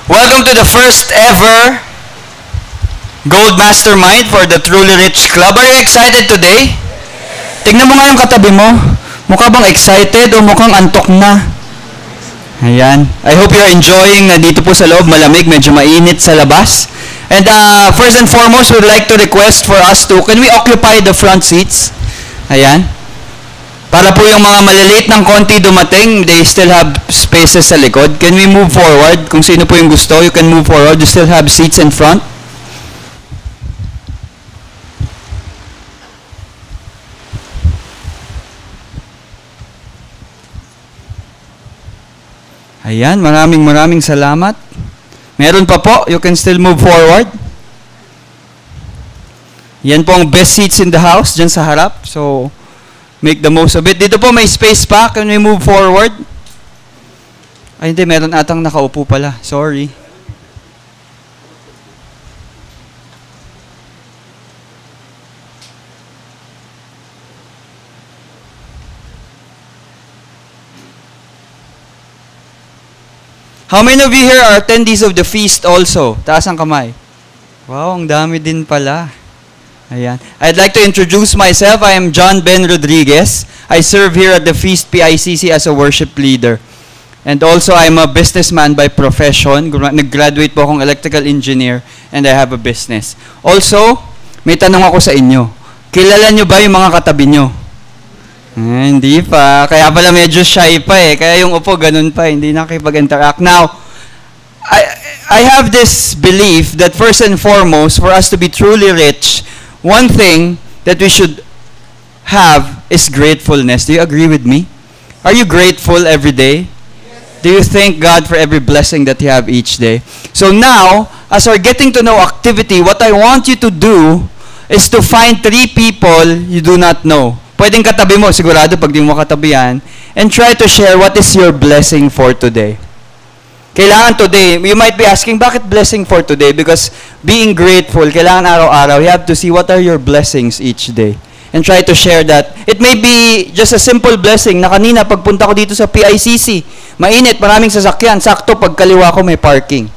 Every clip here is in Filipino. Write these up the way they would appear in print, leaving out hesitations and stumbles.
Welcome to the first ever Gold Mastermind for the Truly Rich Club. Are you excited today? Tignan mo nga yung katabi mo. Mukha bang excited o mukhang antok na? Ayan. I hope you're enjoying dito po sa loob. Malamig, medyo mainit sa labas. And first and foremost, we'd like to request for us to, can we occupy the front seats? Ayan. Para po yung mga maliliit ng konti dumating, they still have spaces sa likod. Can we move forward? Kung sino po yung gusto, you can move forward. You still have seats in front. Ayan, maraming salamat. Meron pa po, you can still move forward. Yan po ang best seats in the house, dyan sa harap. So, make the most of it. Dito po may space pa. Can we move forward? Ay, hindi. Meron atang nakaupo pala. Sorry. How many of you here are attendees of the feast also? Taas ang kamay. Wow, ang dami din pala. Ayan. I'd like to introduce myself. I am John Ben Rodriguez. I serve here at the Feast PICC as a worship leader. And also, I'm a businessman by profession. Nag-graduate po akong electrical engineer and I have a business. Also, may tanong ako sa inyo. Kilala nyo ba yung mga katabi nyo? Hindi pa. Kaya pala medyo shy pa eh. Kaya yung upo, ganun pa. Hindi nakipag-interact. Now, I have this belief that first and foremost, for us to be truly rich, one thing that we should have is gratefulness. Do you agree with me? Are you grateful every day? Yes. Do you thank God for every blessing that you have each day? So now, as our getting to know activity, what I want you to do is to find 3 people you do not know. Pwedeng katabi mo, sigurado pag di mo katabi yan, and try to share what is your blessing for today. Kailangan today, you might be asking, bakit blessing for today? Because being grateful, kailangan araw-araw, you have to see what are your blessings each day. And try to share that. It may be just a simple blessing na kanina, pagpunta ko dito sa PICC, mainit, maraming sasakyan, sakto, pagkaliwa ko may parking.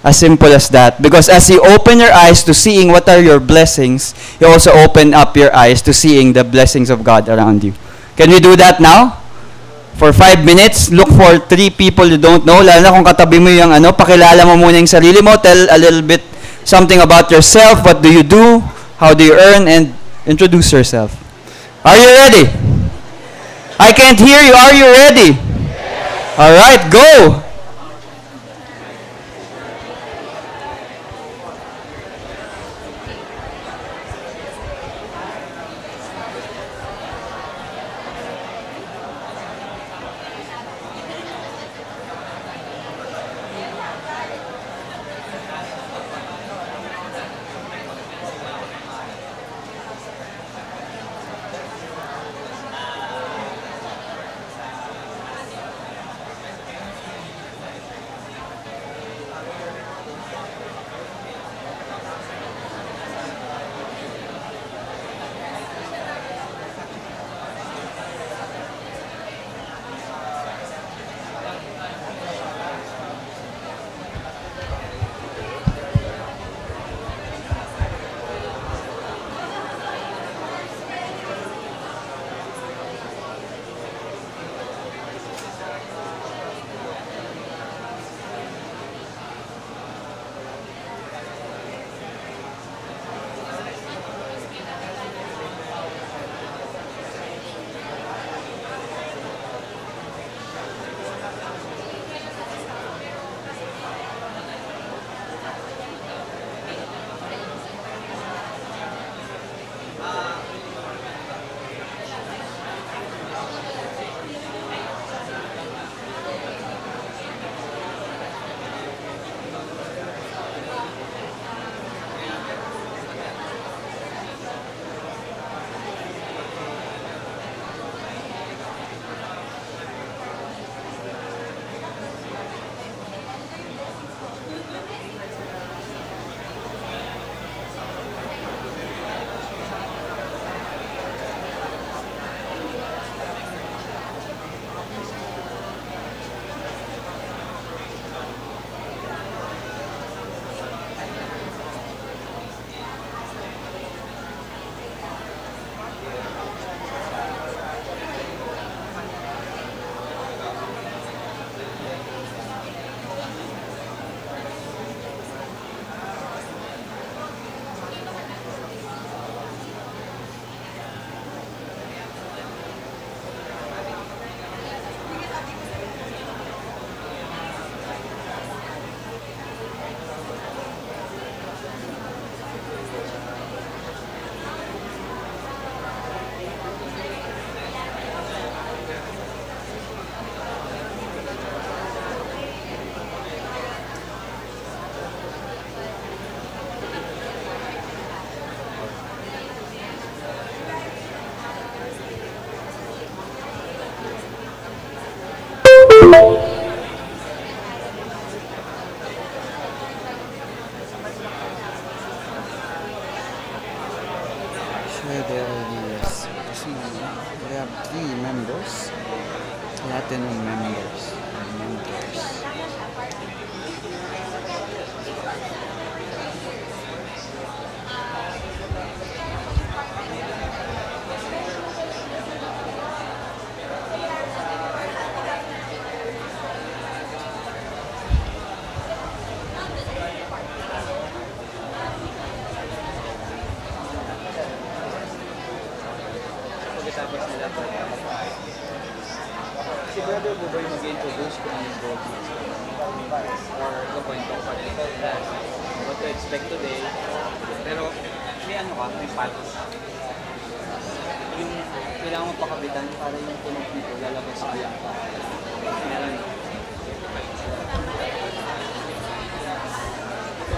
As simple as that. Because as you open your eyes to seeing what are your blessings, you also open up your eyes to seeing the blessings of God around you. Can we do that now? For 5 minutes, look for 3 people you don't know. Lalo na kung katabi mo yung pakilala mo muna yung sarili mo. Tell a little bit something about yourself. What do you do? How do you earn? And introduce yourself. Are you ready? I can't hear you. Are you ready? All right, go. members. Platinum members. Members. Pagkatapos nila si brother mo ba yung mag-introduce kung yung gold or kukwento ko pa rin what to expect today, pero may ano ka, may patos yung kailangan mong pakabitan para yung tunog nito lalabas sa kaya meron.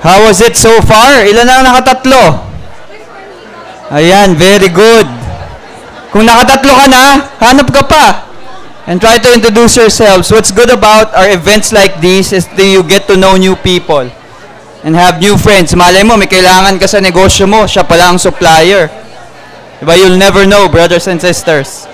How was it so far? Ilan na ang nakatatlo? Ayan, very good. Kung nakatatlo ka na, hanap ka pa. And try to introduce yourselves. What's good about our events like these is that you get to know new people and have new friends. Malay mo, may kailangan ka sa negosyo mo, siya pala ang supplier. Diba? You'll never know, brothers and sisters.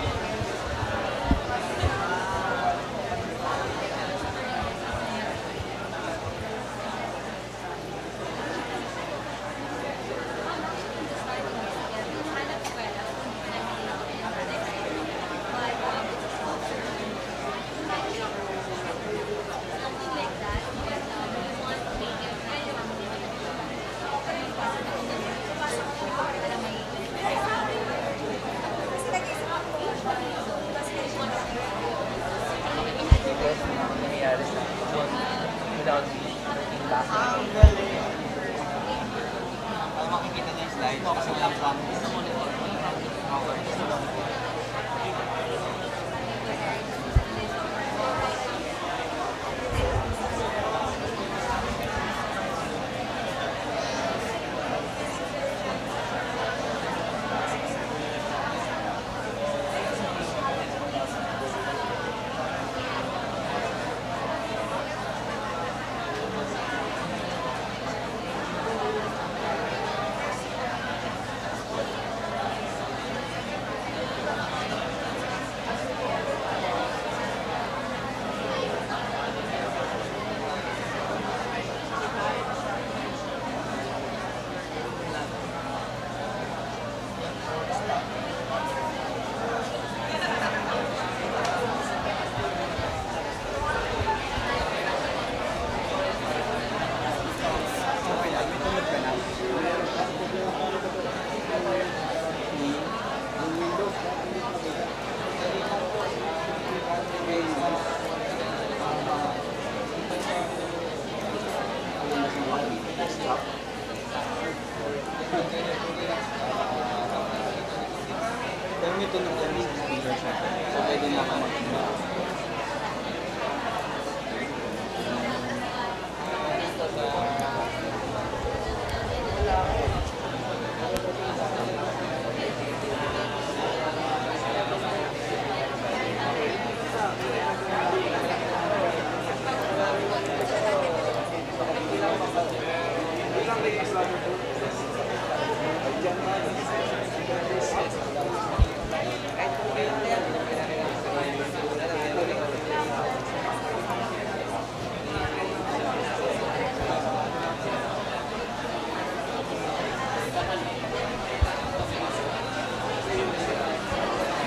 Pero may tunog na rin sa speaker siya. So, pwede na ako mag-tunog.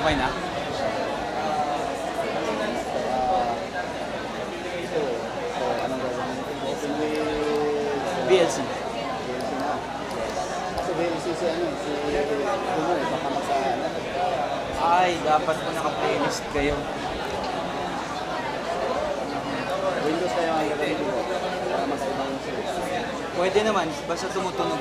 Okay na? BLC. So, si Kumar, baka makahanap. Ay, dapat po naka-playlist kayo. Windows tayo ang gagawin ko. Para makaibang series. Pwede naman, basta tumutunog.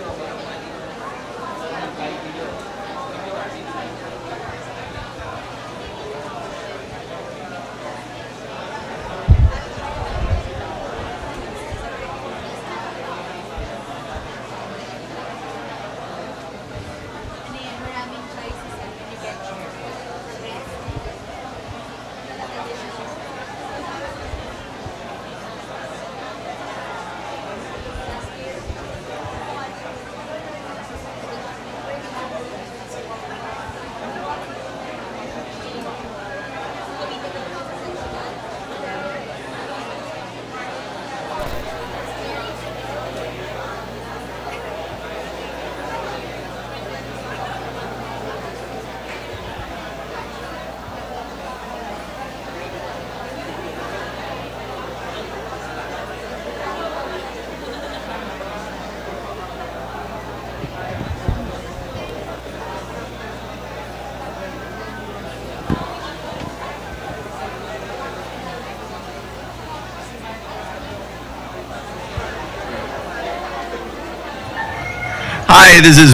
Hi, this is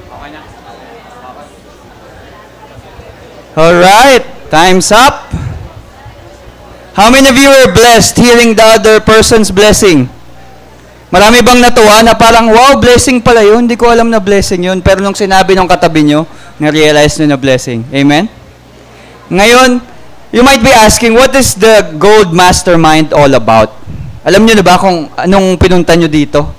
Okay na? Alright, time's up. How many of you were blessed hearing the other person's blessing? Marami bang natuwa na parang, wow, blessing pala yun? Hindi ko alam na blessing yun. Pero nung sinabi ng katabi nyo, na-realize nyo na blessing. Amen? Ngayon, you might be asking, what is the Gold Mastermind all about? Alam nyo na ba kung anong pinunta nyo dito?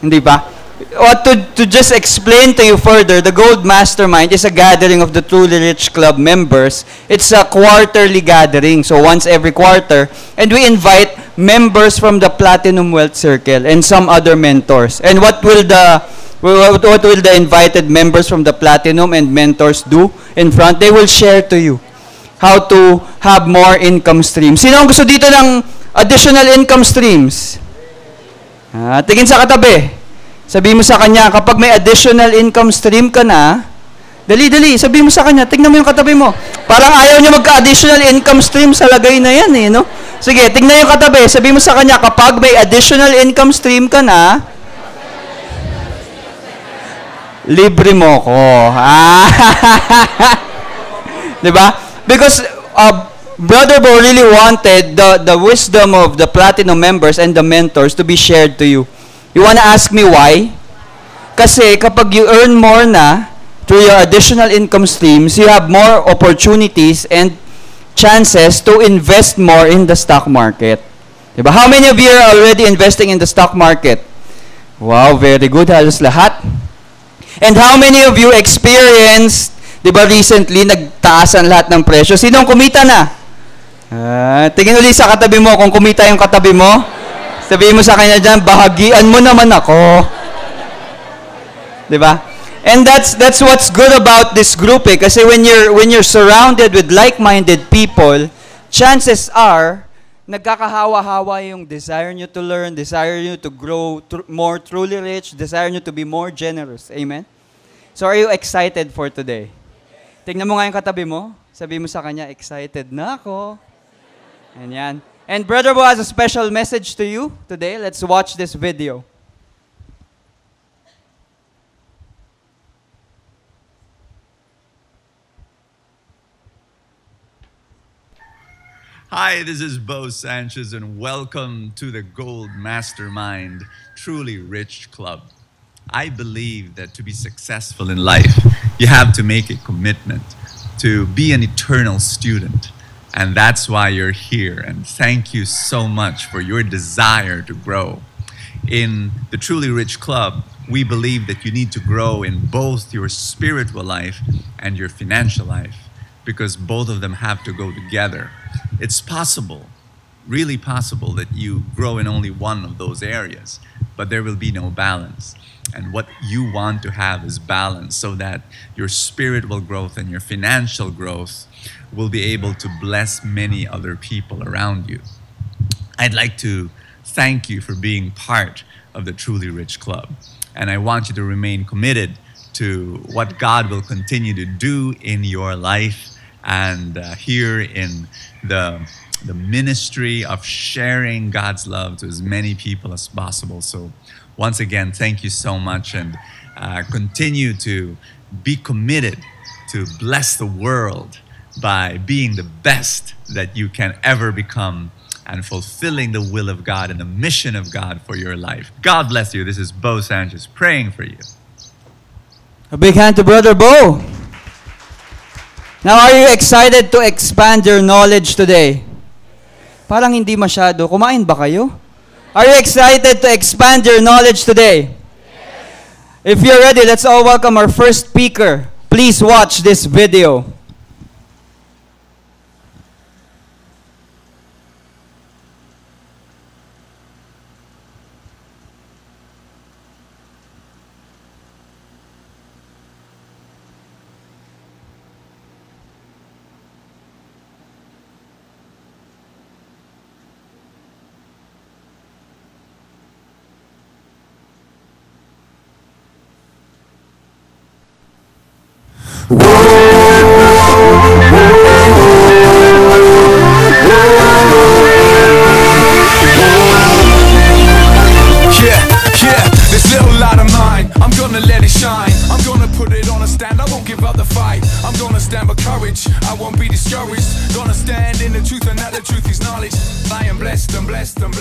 Hindi ba? Or to just explain to you further, the Gold Mastermind is a gathering of the Truly Rich Club members. It's a quarterly gathering, so once every quarter. And we invite members from the Platinum Wealth Circle and some other mentors. And what will the invited members from the Platinum and mentors do in front? They will share to you how to have more income streams. Sino ang gusto dito ng additional income streams? Tingin sa katabi. Sabi mo sa kanya, kapag may additional income stream ka na, dali, sabi mo sa kanya, tingnan mo yung katabi mo. Parang ayaw niya magka-additional income stream sa lagay na yan, eh, no? Sige, tingnan yung katabi. Sabi mo sa kanya, kapag may additional income stream ka na, libre mo ko. Diba? Because Brother Bo really wanted the wisdom of the Platinum members and the mentors to be shared to you. You wanna ask me why? Kasi kapag you earn more na through your additional income streams, you have more opportunities and chances to invest more in the stock market. Diba? How many of you are already investing in the stock market? Wow, very good. Halos lahat. And how many of you experienced, diba recently, nagtaasan lahat ng presyo? Sinong kumita na? Tingin ulit sa katabi mo kung kumita yung katabi mo. Sabihin mo sa kanya dyan, bahagian mo naman ako. Diba? And that's what's good about this group eh. Kasi when you're surrounded with like-minded people, chances are, nagkakahawa-hawa yung desire nyo to learn, desire nyo to grow more truly rich, desire nyo to be more generous. Amen? So are you excited for today? Tingnan mo nga yung katabi mo. Sabihin mo sa kanya, excited na ako. Ganyan. And Brother Bo has a special message to you today. Let's watch this video. Hi, this is Bo Sanchez, and welcome to the Gold Mastermind Truly Rich Club. I believe that to be successful in life, you have to make a commitment to be an eternal student. And that's why you're here. And thank you so much for your desire to grow. In the Truly Rich Club, we believe that you need to grow in both your spiritual life and your financial life, because both of them have to go together. It's possible, really possible, that you grow in only one of those areas, but there will be no balance. And what you want to have is balance, so that your spiritual growth and your financial growth will be able to bless many other people around you. I'd like to thank you for being part of the Truly Rich Club. And I want you to remain committed to what God will continue to do in your life and here in the ministry of sharing God's love to as many people as possible. So once again, thank you so much, and continue to be committed to bless the world by being the best that you can ever become and fulfilling the will of God and the mission of God for your life. God bless you. This is Bo Sanchez praying for you. A big hand to Brother Bo. Now, are you excited to expand your knowledge today? Parang hindi masyado. Kumain ba kayo? Are you excited to expand your knowledge today? Yes. If you're ready, let's all welcome our first speaker. Please watch this video.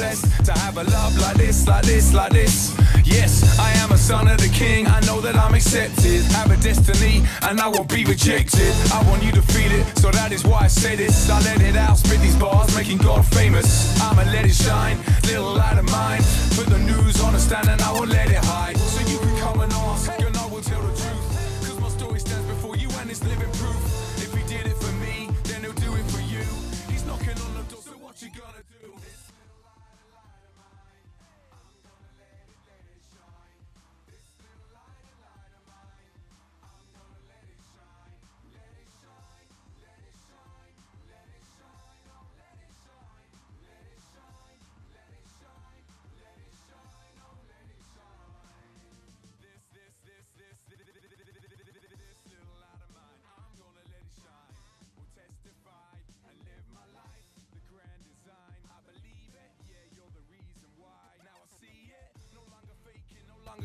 blessed to have a love like this, like this, like this. Yes, I am a son of the king. I know that I'm accepted. Have a destiny, and I won't be rejected. I want you to feel it, so that is why I say this. I let it out, spit these bars, making God famous. I'ma let it shine, little light of mine. Put the news on a stand, and I won't let it hide. So you can come and ask, and I will tell the truth. Cause my story stands before you, and it's living proof. If he did it for me, then he'll do it for you. He's knocking on the door, so what you gonna do?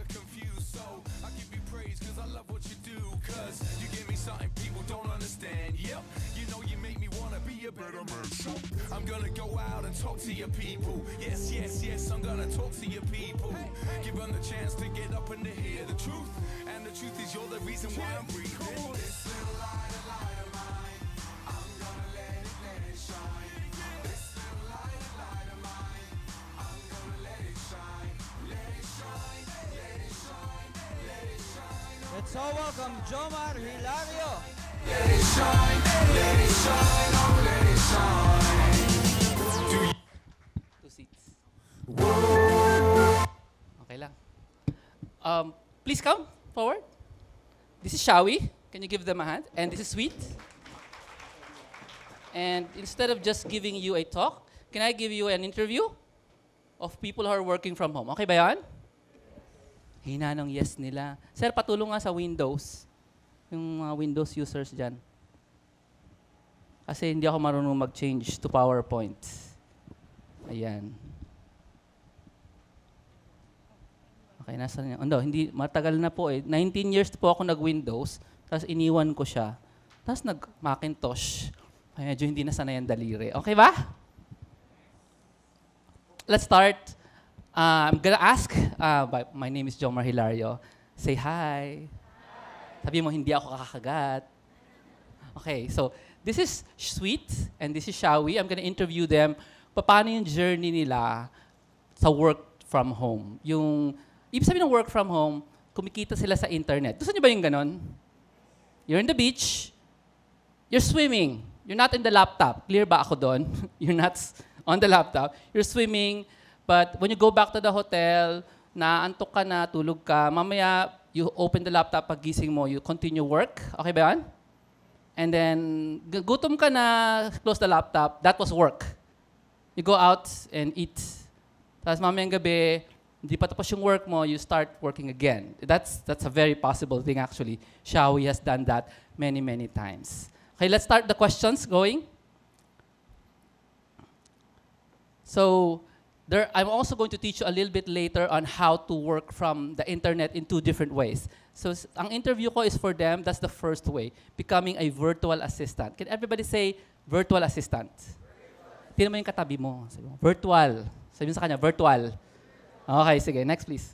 Confused, so I give you praise cause I love what you do, cause you give me something people don't understand. Yep, you know you make me wanna be a better man. So I'm gonna go out and talk to your people. Yes, yes, yes, I'm gonna talk to your people. Give them the chance to get up and to hear the truth. And the truth is you're the reason why I'm breathing. This little light of mine, I'm gonna let it shine. This little light of mine, I'm gonna let it shine. Let it shine. Let's all welcome Jomar Hilario. Let it shine, let it shine, oh let it shine. Two seats. Okay lang. Please come forward. This is Shawi. Can you give them a hand? And this is Sweet. And instead of just giving you a talk, can I give you an interview of people who are working from home? Okay ba yan? Hina ng yes nila. Sir, patulong nga sa Windows. Yung mga Windows users dyan. Kasi hindi ako marunong mag-change to PowerPoint. Ayan. Okay, nasa niya. Hindi, matagal na po eh. 19 years po ako nag-Windows, tapos iniwan ko siya. Tapos nag-Macintosh. Ay, medyo hindi na sanay ang daliri. Okay ba? Let's start. I'm gonna ask, my name is Jomar Hilario. Say hi. Sabi mo, hindi ako kakagat. Okay, so this is Sweet and this is Shawi. I'm gonna interview them. Paano yung journey nila sa work from home? Yung, ibig sabihin ng work from home, kumikita sila sa internet. Gusto niyo ba yung ganon? You're in the beach, you're swimming, you're not in the laptop. Clear ba ako doon? You're not on the laptop. You're swimming. But when you go back to the hotel, naantok ka na, tulog ka, mamaya you open the laptop, pag gising mo, you continue work. Okay ba yan? And then, gutom ka na, close the laptop, that was work. You go out and eat. Tapos mamayang gabi, hindi pa tapos yung work mo, you start working again. That's a very possible thing actually. Shawi has done that many, many times. Okay, let's start the questions going. So, I'm also going to teach you a little bit later on how to work from the internet in two different ways. So, ang interview ko is for them. That's the first way, becoming a virtual assistant. Can everybody say virtual assistant? Tingnan mo yung katabi mo. Sabi mo, virtual. Sabi mo sa kanya, virtual. Okay, sige. Next, please.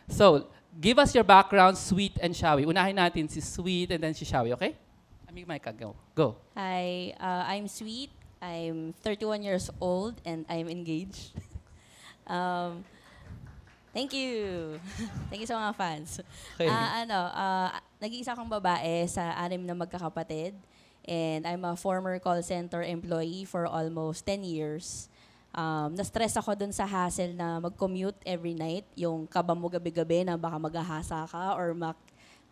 So, give us your background, Sweet and Shawi. Unahin natin si Sweet and then si Shawi, okay? Micah, go. Hi, I'm Sweet. I'm 31 years old and I'm engaged. Thank you. Thank you sa mga fans. Okay. Nag-iisa akong babae sa 6 na magkakapatid. And I'm a former call center employee for almost 10 years. Na-stress ako dun sa hassle na mag-commute every night. Yung kaba mo gabi-gabi na baka maghahasa ka or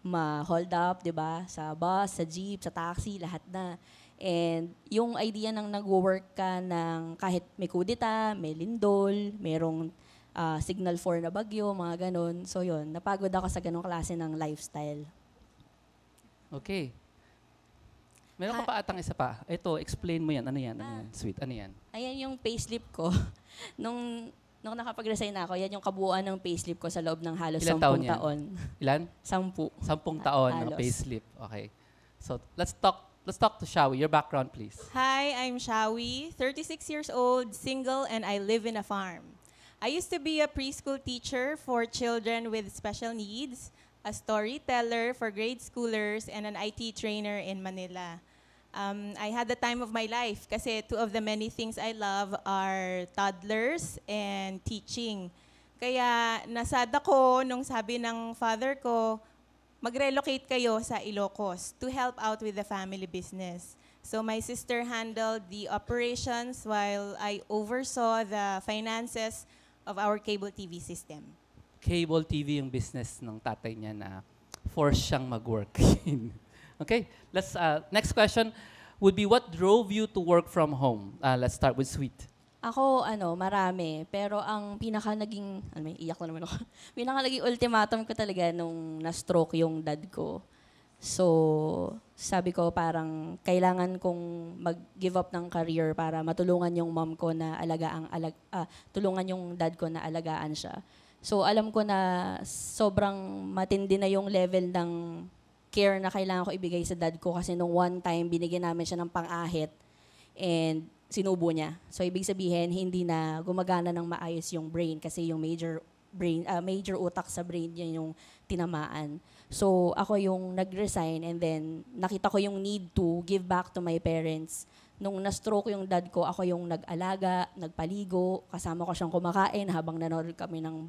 ma-hold up, di ba? Sa bus, sa jeep, sa taxi, lahat na. And yung idea ng nag-work ka ng kahit may kudita, may lindol, merong signal 4 na bagyo, mga ganon. So yun, napagod ako sa ganong klase ng lifestyle. Okay. Meron ka pa atang isa pa. Ito, explain mo yan. Ano yan? Sweet, ano yan? Ayan yung payslip ko. nung nakapag-resign na ako, yan yung kabuuan ng payslip ko sa loob ng halos 10 taon. Ilan? 10. 10 taon ng Halos. payslip. Okay. So, let's talk let's talk to Shawi. Your background, please. Hi, I'm Shawi, 36 years old, single, and I live in a farm. I used to be a preschool teacher for children with special needs, a storyteller for grade schoolers, and an IT trainer in Manila. I had the time of my life kasi two of the many things I love are toddlers and teaching. Kaya nasad ako nung sabi ng father ko, mag-relocate kayo sa Ilocos to help out with the family business. So my sister handled the operations while I oversaw the finances of our cable TV system. Cable TV yung business ng tatay niya na force siyang mag-work. Okay, let's next question would be what drove you to work from home? Let's start with Sweet. Ako, marami. Pero ang pinaka naging, iyak na naman ako. Pinaka naging ultimatum ko talaga nung na-stroke yung dad ko. So, sabi ko parang kailangan kong mag-give up ng career para matulungan yung mom ko na tulungan yung dad ko na alagaan siya. So, alam ko na sobrang matindi na yung level ng care na kailangan ko ibigay sa dad ko kasi nung one time, binigyan namin siya ng pang-ahit and sinubo niya. So, ibig sabihin, hindi na gumagana ng maayos yung brain kasi yung major utak sa brain niya yung tinamaan. So, ako yung nag-resign and then nakita ko yung need to give back to my parents. Nung na-stroke yung dad ko, ako yung nag-alaga, nagpaligo, kasama ko siyang kumakain habang nanonood kami ng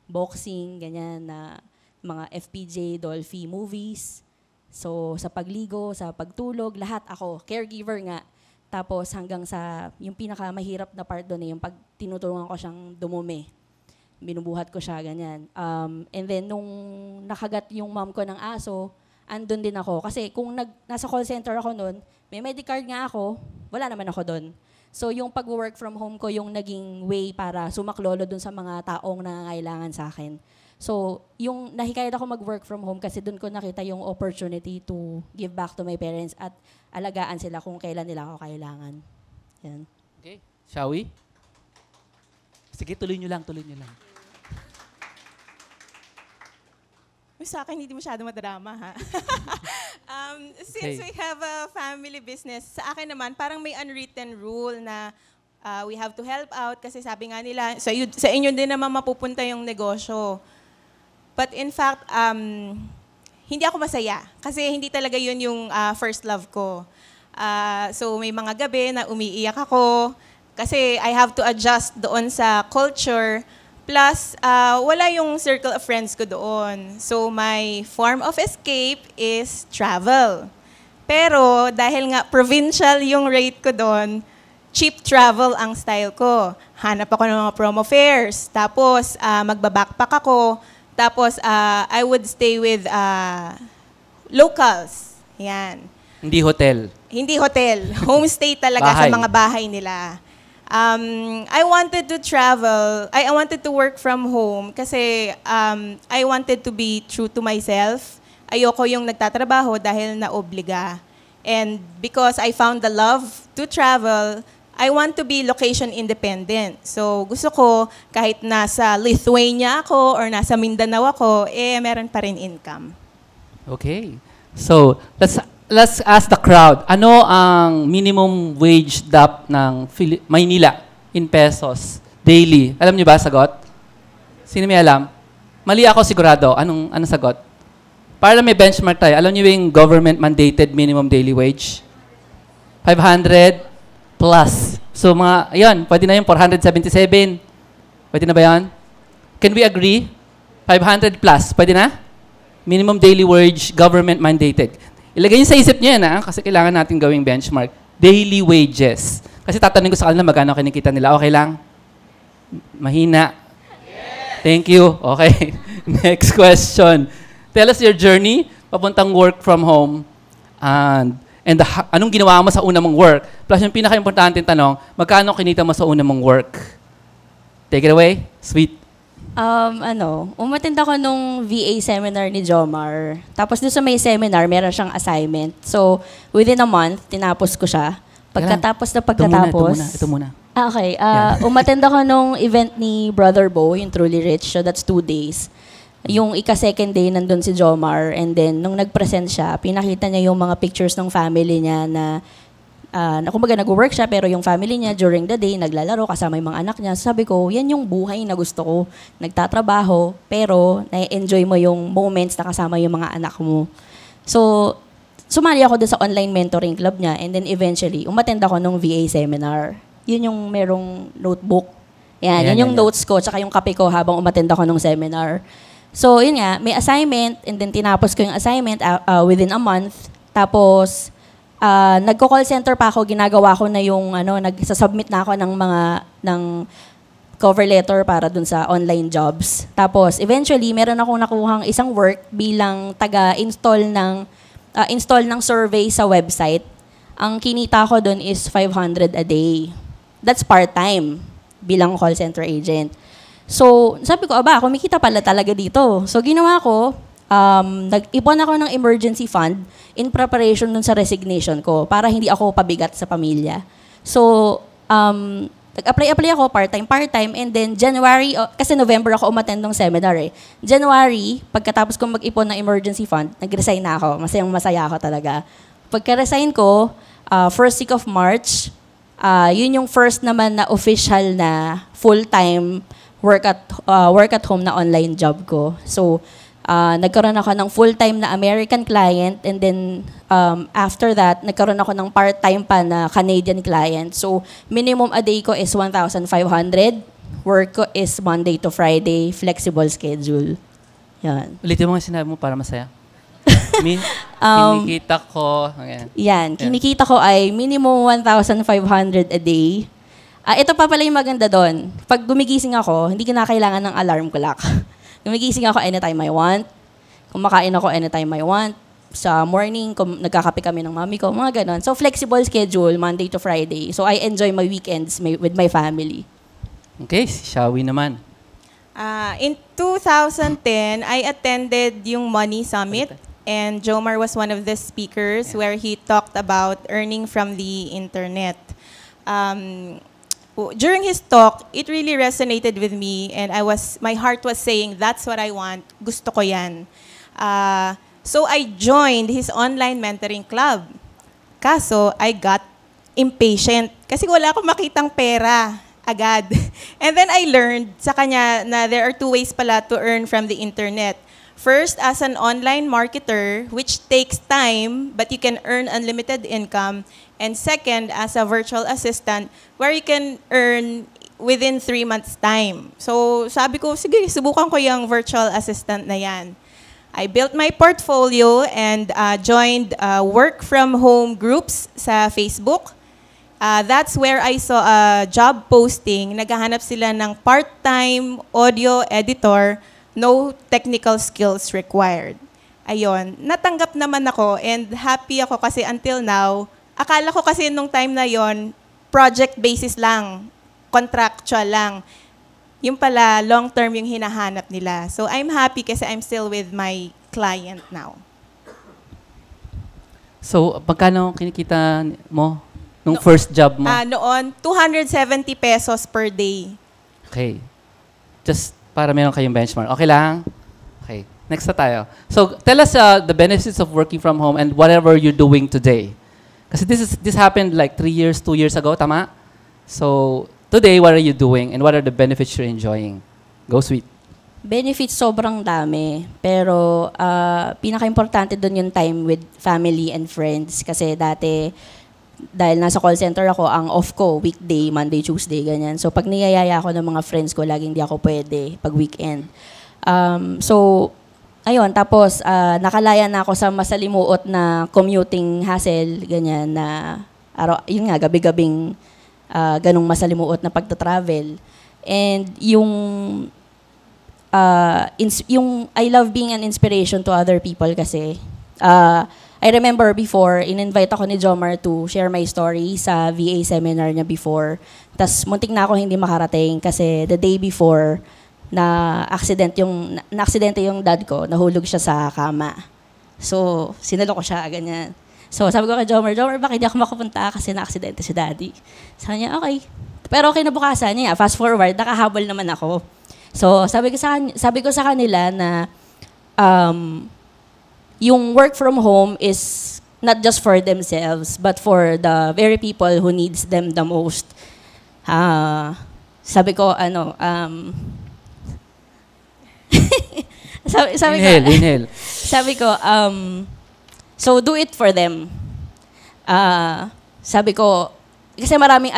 boxing, ganyan na mga FPJ, Dolphy movies. So, sa pagligo, sa pagtulog, lahat ako, caregiver nga. Tapos hanggang sa, yung pinakamahirap na part doon yung pag tinutulungan ko siyang dumumi. Binubuhat ko siya, ganyan. And then, nung nakagat yung mom ko ng aso, andun din ako. Kasi kung nasa call center ako noon, may Medicard nga ako, wala naman ako doon. So, yung pag-work from home ko, yung naging way para sumaklolo dun sa mga taong nangangailangan sa akin. So, yung nahikayat ako mag-work from home kasi doon ko nakita yung opportunity to give back to my parents at alagaan sila kung kailan nila ako kailangan. Yan. Okay. Shawi? Sige, tuloy nyo lang. Sa akin, hindi masyado madrama, ha? Since we have a family business, sa akin naman, parang may unwritten rule na we have to help out kasi sabi nga nila, sa inyo din naman mapupunta yung negosyo. But in fact, hindi ako masaya kasi hindi talaga yun yung first love ko. So may mga gabi na umiiyak ako kasi I have to adjust doon sa culture. Plus, wala yung circle of friends ko doon. So my form of escape is travel. Pero dahil nga provincial yung rate ko doon, cheap travel ang style ko. Hanap ako ng mga promo fares. Tapos magbabackpack ako. Tapos, I would stay with locals. Yan. Hindi hotel. Hindi hotel. Homestay talaga sa mga bahay nila. I wanted to travel. I wanted to work from home kasi I wanted to be true to myself. Ayoko yung nagtatrabaho dahil naobliga. And because I found the love to travel, I want to be location independent. So gusto ko kahit nasa Lithuania ako or nasa Mindanao ako, meron pa rin income. Okay. So, let's ask the crowd. Ano ang minimum wage ng Maynila in pesos daily? Alam niyo ba sagot? Sino may alam? Mali ako sigurado. Anong sagot? Para may benchmark tayo. Alam niyo yung government mandated minimum daily wage? 500 plus. So ayun, pwede na yung 477. Pwede na ba yan? Can we agree? 500 plus, pwede na? Minimum daily wage, government mandated. Ilagay niyo sa isip niyo yan, kasi kailangan natin gawing benchmark. Daily wages. Kasi tatanungin ko sa kanila magkano kinikita nila. Okay lang? Mahina. Thank you. Okay. Next question. Tell us your journey papuntang work from home and anong ginawa mo sa una mong work? Plus yung pinaka-importante tanong, magkano kinita mo sa una mong work? Take it away, Sweet. Umattend ako nung VA seminar ni Jomar. Tapos doon sa may seminar, meron siyang assignment. So, within a month, tinapos ko siya. Pagkatapos. Ito muna. Okay. Umattend ako nung event ni Brother Bo, yung Truly Rich. So, that's 2 days. Yung ika-second day, nandun si Jomar. And then, nung nag-present siya, pinakita niya yung mga pictures ng family niya na kumbaga nag-work siya, pero yung family niya during the day, naglalaro kasama yung mga anak niya. Sabi ko, yan yung buhay na gusto ko. Nagtatrabaho, pero na-enjoy mo yung moments na kasama yung mga anak mo. So, sumali ako doon sa online mentoring club niya, and then eventually, umattend ako ng VA seminar. Yun yung merong notebook. Yan yung notes ko, tsaka yung kape ko habang umattend ako ng seminar. So, yun nga, may assignment, and then tinapos ko yung assignment within a month. Tapos, nagko-call center pa ako, ginagawa ko na yung, nagsasubmit na ako ng cover letter para dun sa online jobs. Tapos, eventually, meron akong nakuhang isang work bilang taga-install ng survey sa website. Ang kinita ko dun is 500 a day. That's part-time bilang call center agent. So, sabi ko, kumikita pala talaga dito. So, ginawa ko, nag-ipon ako ng emergency fund in preparation dun sa resignation ko para hindi ako pabigat sa pamilya. So, nag-apply ako part-time, and then January, kasi November ako umattend ng seminar eh. January, pagkatapos ko mag-ipon ng emergency fund, nag-resign na ako. Masayang-masaya ako talaga. Pagka-resign ko, first week of March, yun yung first naman na official na full-time work at home na online job ko. So, nagkaroon ako ng full-time na American client, and then after that, nagkaroon ako ng part-time pa na Canadian client. So, minimum a day ko is 1,500. Work ko is Monday to Friday, flexible schedule. Yan. Ulitin mo nga sinabi mo para masaya. Kinikita ko. Yan. Kinikita ko ay minimum 1,500 a day. Ito pa pala yung maganda doon. Pag gumigising ako, hindi ko na kailangan ng alarm clock. Gumigising ako anytime I want. Kumakain ako anytime I want. Sa morning, nagkakape kami ng mami ko, mga ganon. So, flexible schedule, Monday to Friday. So, I enjoy my weekends with my family. Okay, si Shawi naman. In 2010, I attended yung Money Summit, and Jomar was one of the speakers where he talked about earning from the internet. During his talk, it really resonated with me, and my heart was saying, that's what I want, gusto ko yan. So I joined his online mentoring club. Kaso, I got impatient kasi wala akong makitang pera agad. And then I learned sa kanya na there are two ways pala to earn from the internet. First, as an online marketer, which takes time, but you can earn unlimited income. And second, as a virtual assistant, where you can earn within 3 months' time. So sabi ko, sige, subukan ko yung virtual assistant na yan. I built my portfolio and joined work-from-home groups sa Facebook. That's where I saw a job posting. Naghahanap sila ng part-time audio editor, no technical skills required. Ayun, natanggap naman ako and happy ako kasi until now, akala ko kasi nung time na yon project basis lang, contractual lang. Yung pala, long-term yung hinahanap nila. So I'm happy kasi I'm still with my client now. So, magkano kinikita mo nung first job mo? Noon, 270 pesos per day. Okay. Just para meron kayong benchmark. Okay lang? Okay. Next na tayo. So, tell us the benefits of working from home and whatever you're doing today. Kasi this happened like 2 years ago, tama? So, today, what are you doing and what are the benefits you're enjoying? Go, Sweet. Benefits sobrang dami. Pero pinaka-importante doon yung time with family and friends. Kasi dati, dahil nasa call center ako, ang off ko, weekday, Monday, Tuesday, ganyan. So pag niyayaya ako ng mga friends ko, laging di ako pwede pag weekend. So, ayun. Tapos, nakalaya na ako sa masalimuot na commuting hassle, ganyan, na yun nga, gabi-gabing ganong masalimuot na pagta-travel. And yung I love being an inspiration to other people kasi I remember before, in-invite ako ni Jomar to share my story sa VA seminar niya before. Tas muntik na ako hindi makarating kasi the day before na-aksidente yung dad ko, nahulog siya sa kama. So, sinalo ko siya, ganyan. So, sabi ko kay Jomar, bakit di ako makapunta kasi na-aksidente si daddy? Sabi niya, okay. Pero kinabukasan niya, fast forward, nakahabol naman ako. So, sabi ko sa kanila na yung work from home is not just for themselves, but for the very people who needs them the most. Sabi ko, Inhale. Sabi ko, so do it for them. Sabi ko, kasi maraming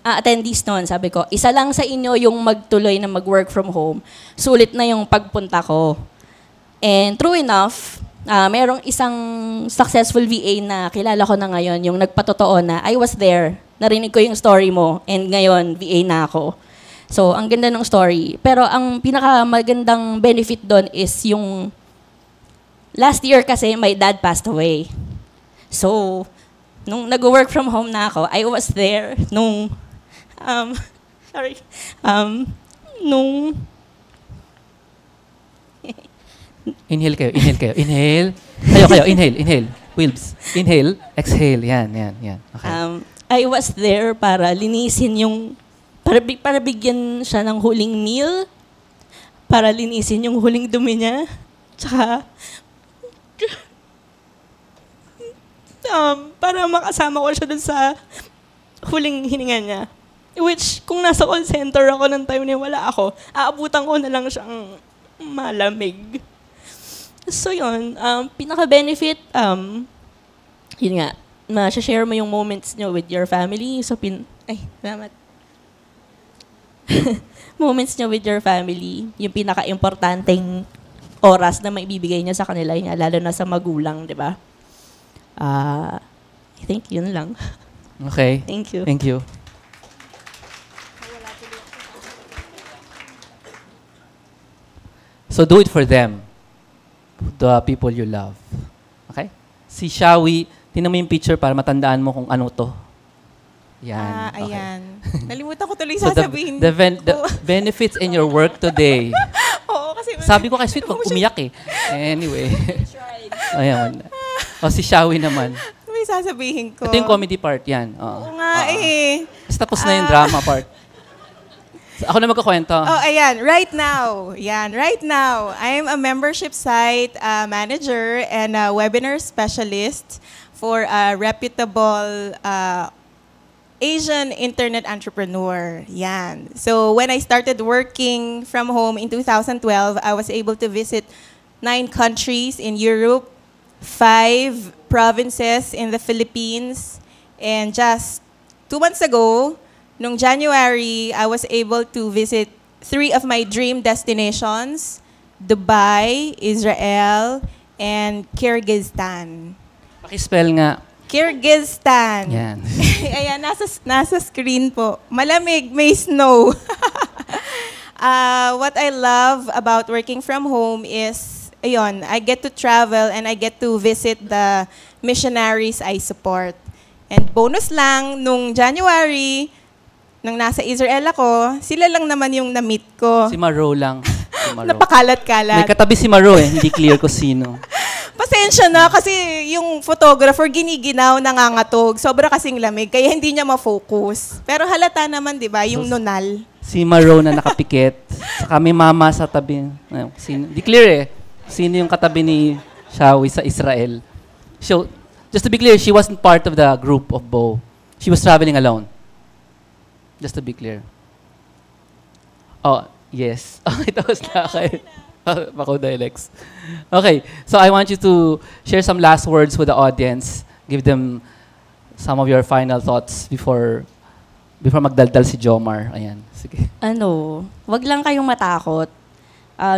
attendees noon, sabi ko, isa lang sa inyo yung magtuloy na mag-work from home, sulit na yung pagpunta ko. And true enough, merong isang successful VA na kilala ko na ngayon, yung nagpatotoo na, I was there, narinig ko yung story mo, and ngayon, VA na ako. So, ang ganda ng story. Pero ang pinakamagandang benefit doon is yung last year kasi my dad passed away. So, nung nag-work from home na ako, I was there nung, nung, Inhale kayo. Inhale. Kayo, inhale. Wilbs. Inhale, exhale. Yan. Okay. I was there para linisin yung, para bigyan siya ng huling meal, para linisin yung huling dumi niya, tsaka, para makasama ko siya dun sa huling hininga niya. Which, kung nasa call center ako ng time na wala ako, aabutan ko na lang siyang malamig. So yun, pinaka-benefit, yun nga, ma-share mo yung moments nyo with your family. So, salamat. Moments nyo with your family, yung pinaka-importanting oras na maibibigay niya sa kanila, yun, lalo na sa magulang, di ba? I think yun lang. Okay. Thank you. Thank you. So do it for them, the people you love. Okay? Si Shawi, tingnan mo yung picture para matandaan mo kung ano to. Yan. Okay. Ayan. Nalimutan ko tuloy So sasabihin. the benefits in your work today. Oo, kasi Sabi ko kay Sweet, wag umiyak eh. Anyway. Ayan. O si Shawi naman. may sasabihin ko. Ito yung comedy part, yan. Oo nga eh. Tapos tapos na yung drama part. Ako na magkakwento. Oh, ayan. Right now, I'm a membership site manager and a webinar specialist for a reputable Asian internet entrepreneur. Yan. So when I started working from home in 2012, I was able to visit 9 countries in Europe, 5 provinces in the Philippines, and just 2 months ago, noong January, I was able to visit 3 of my dream destinations, Dubai, Israel, and Kyrgyzstan. Pakispell nga. Kyrgyzstan. Yan. Ayan, nasa screen po. Malamig, may snow. What I love about working from home is, ayun, I get to travel and I get to visit the missionaries I support. And bonus lang, nung January, nung nasa Israel ako, sila lang naman yung na-meet ko. Si Maro lang. Si Maro. Napakalat-kalat. May katabi si Maro eh. Hindi clear ko sino. Pasensya na kasi yung photographer giniginaw, nangangatog. Sobra kasing lamig, kaya hindi niya ma-focus. Pero halata naman, di ba, yung nunal. Si Maro na nakapikit. Saka may mama sa tabi. Sino? Di clear eh. Sino yung katabi ni Shawi sa Israel. So, just to be clear, she wasn't part of the group of Bo. She was traveling alone. Just to be clear. Oh, yes. Okay, tapos na kayo. Bako dialects. Okay, so I want you to share some last words with the audience. Give them some of your final thoughts before magdaldal si Jomar. Ayan, sige. Wag lang kayong matakot.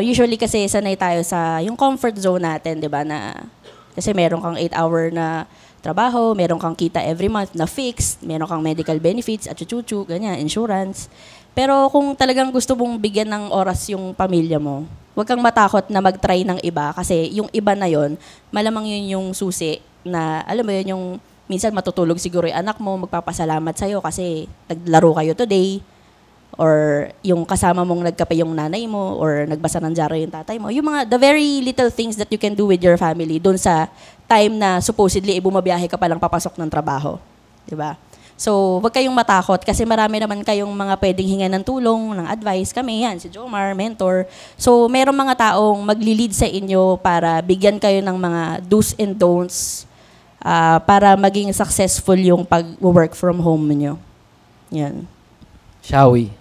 Usually kasi sanay tayo sa yung comfort zone natin, di ba, na kasi meron kang 8-hour na trabaho, meron kang kita every month na fixed, meron kang medical benefits, at chuchu, ganyan, insurance. Pero kung talagang gusto mong bigyan ng oras yung pamilya mo, huwag kang matakot na mag-try ng iba kasi yung iba na yon, malamang yun yung susi na, alam mo yun, yung minsan matutulog siguro yung anak mo, magpapasalamat sa'yo kasi naglaro kayo today, or yung kasama mong nagkape yung nanay mo, or nagbasa ng dyaryo yung tatay mo. Yung mga, the very little things that you can do with your family dun sa time na supposedly bumabiyahe ka palang papasok ng trabaho. Diba? So, wag kayong matakot kasi marami naman kayong mga pwedeng hingan ng tulong, ng advice. Kami, yan, si Jomar, mentor. So, merong mga taong magli-lead sa inyo para bigyan kayo ng mga do's and don'ts para maging successful yung pag-work from home nyo. Yan. Shall we?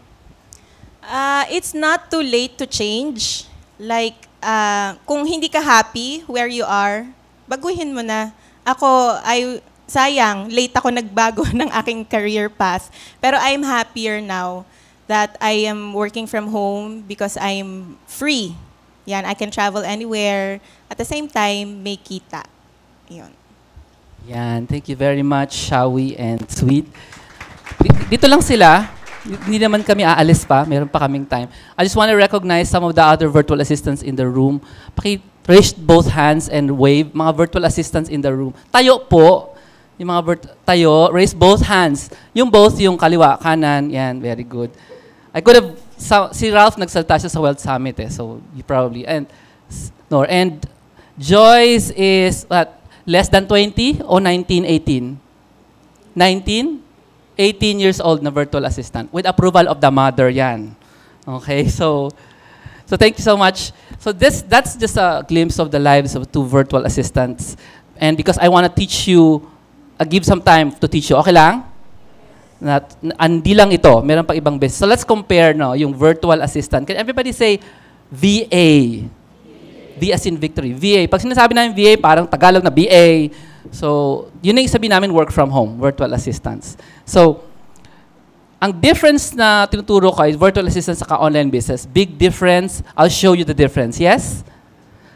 It's not too late to change. Like, kung hindi ka happy where you are, baguhin mo na. Sayang, late ako nagbago ng aking career path. Pero I'm happier now that I am working from home because I'm free. Yan, I can travel anywhere. At the same time, may kita. Yun. Yan. Thank you very much, Shawi and Sweet. Dito lang sila. Hindi naman kami aalis pa. Meron pa kaming time. I just want to recognize some of the other virtual assistants in the room. Raise both hands and wave. Mga virtual assistants in the room. Tayo po. Yung mga tayo, raise both hands. Yung both, yung kaliwa, kanan, yan, very good. I could have, si Ralph nagsalta siya sa World Summit so you probably, and Joyce is, less than 20 o 19, 18? 19? 18 years old na virtual assistant with approval of the mother, yan. Okay, so thank you so much. So that's just a glimpse of the lives of two virtual assistants. And because I want to teach you, give some time to teach you. Okay lang? Hindi lang ito. Meron pa ibang business. So let's compare yung virtual assistant. Can everybody say VA? V as in victory. VA. Pag sinasabi namin VA, parang Tagalog na BA. So, yun na yung sabi namin work from home, virtual assistants. So, ang difference na tinuturo ko is virtual assistants sa online business. Big difference. I'll show you the difference. Yes?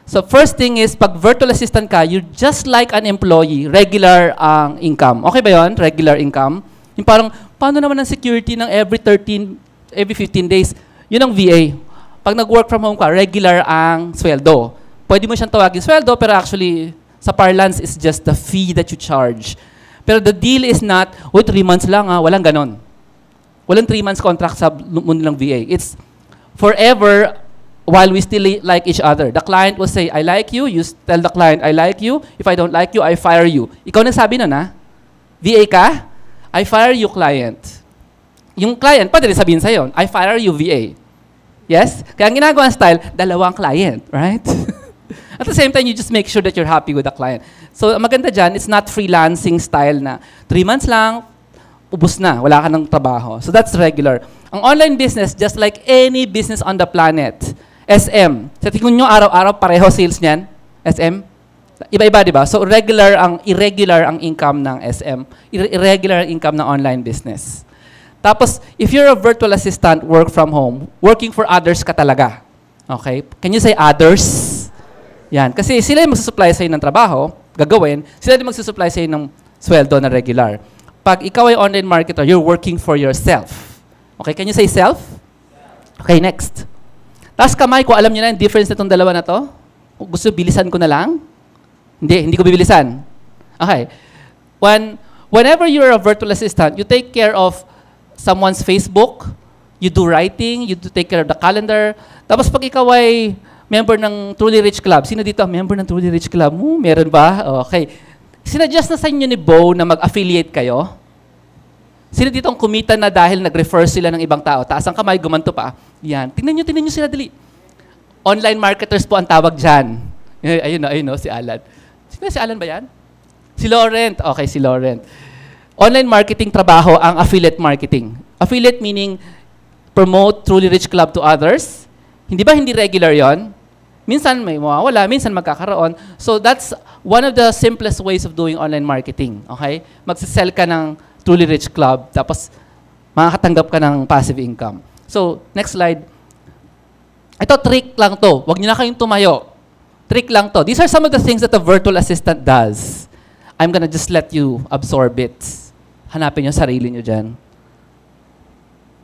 So first thing is, pag virtual assistant ka, you're just like an employee, regular ang income. Okay ba yun? Regular income. Yung parang, paano naman ang security ng every 15 days? Yun ang VA. Pag nag-work from home ka, regular ang sweldo. Pwede mo siyang tawagin sweldo, pero actually, sa parlance, is just the fee that you charge. Pero the deal is not, 3 months lang walang ganon. Walang 3 months contract sa mundo ng VA. It's forever, while we still like each other. The client will say, I like you. You tell the client, I like you. If I don't like you, I fire you. Ikaw nagsabi nun, VA ka? I fire you, client. Yung client, pwede rin sabihin sa'yo, I fire you, VA. Yes? Kaya ang ginagawa style, dalawang client, right? At the same time, you just make sure that you're happy with the client. So, maganda dyan, it's not freelancing style na 3 months lang, ubus na, wala ka ng trabaho. So, that's regular. Ang online business, just like any business on the planet, SM. Sa tingin nyo, araw-araw pareho sales niyan? SM? Iba-iba, di ba? So, irregular ang income ng SM. Irregular ang income ng online business. Tapos, if you're a virtual assistant, work from home, working for others ka talaga. Okay? Can you say others? Yan. Kasi sila yung magsusupply sa'yo ng trabaho, gagawin, sila yung magsusupply sa'yo ng sweldo na regular. Pag ikaw ay online marketer, you're working for yourself. Okay? Can you say self? Okay, next. Taas kamay ko, alam niyo na yung difference na itong dalawa na to? Gusto bilisan ko na lang? Hindi ko bibilisan. Okay. Whenever you're a virtual assistant, you take care of someone's Facebook, you do writing, you do take care of the calendar. Tapos pag ikaw ay member ng Truly Rich Club, sino dito member ng Truly Rich Club? Meron ba? Okay. Sinuggest na sa inyo ni Bo na mag-affiliate kayo? Sino dito ang kumita na dahil nag-refer sila ng ibang tao? Taas ang kamay, gumanto pa. Yan. Tingnan nyo sila, dali. Online marketers po ang tawag dyan. Ayun, si Alan. Sino si Alan ba yan? Si Laurent. Okay, si Laurent. Online marketing trabaho ang affiliate marketing. Affiliate meaning promote Truly Rich Club to others. Hindi ba hindi regular yon? Minsan may mawawala, minsan magkakaroon. So that's one of the simplest ways of doing online marketing. Okay? Magsisell ka ng Truly Rich Club, tapos makakatanggap ka ng passive income. So, next slide. Ito, trick lang to. Huwag niyo na kayong tumayo. Trick lang to. These are some of the things that a virtual assistant does. I'm gonna just let you absorb it. Hanapin yung sarili niyo dyan.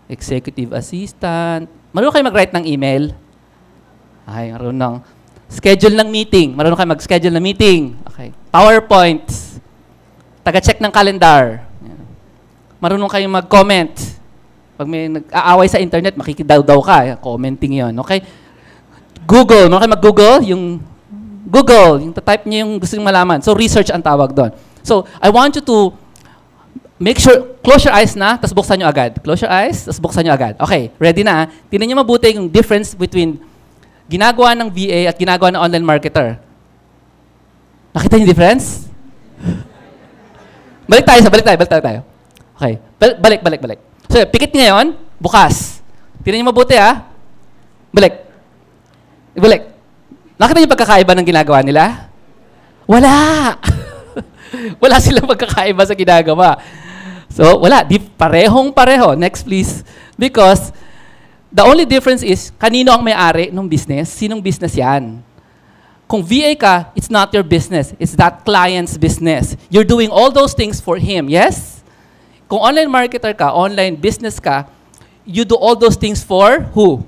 Executive assistant. Marunong kayo mag-write ng email? Ay, marunong. Schedule ng meeting. Marunong kayo mag-schedule ng meeting. Okay. PowerPoint. Taga-check ng calendar. Marunong kayong mag-comment. Pag may nag-aaway sa internet, makikidaw-daw ka. Commenting yon, okay? Google. Marunong kayo mag-Google? Yung type niyo yung gusto nyo malaman. So, research ang tawag doon. So, I want you to Make sure, close your eyes na, tapos buksan nyo agad. Close your eyes, tapos buksan nyo agad. Okay, ready na. Tingnan nyo mabuti yung difference between ginagawa ng VA at ginagawa ng online marketer. Nakita niyo yung difference? Balik tayo. Okay, balik. So, pikit ngayon, bukas. Tingnan nyo mabuti ha. Balik. Nakita niyo yung pagkakaiba ng ginagawa nila? Wala! Wala silang pagkakaiba sa ginagawa. So, wala. Di parehong-pareho. Next, please. Because, the only difference is, kanino ang may-ari ng business? Sinong business yan? Kung VA ka, it's not your business. It's that client's business. You're doing all those things for him, yes? Kung online marketer ka, online business ka, you do all those things for who?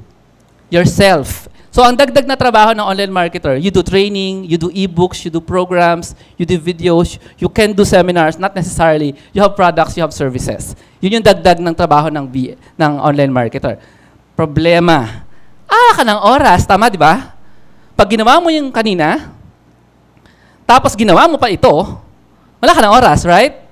Yourself. So, ang dagdag na trabaho ng online marketer, you do training, you do e-books, you do programs, you do videos, you can do seminars, not necessarily. You have products, you have services. Yun yung dagdag ng trabaho ng online marketer. Problema. Ka ng oras, tama di ba? Pag ginawa mo yung kanina, tapos ginawa mo pa ito, wala ka ng oras, right?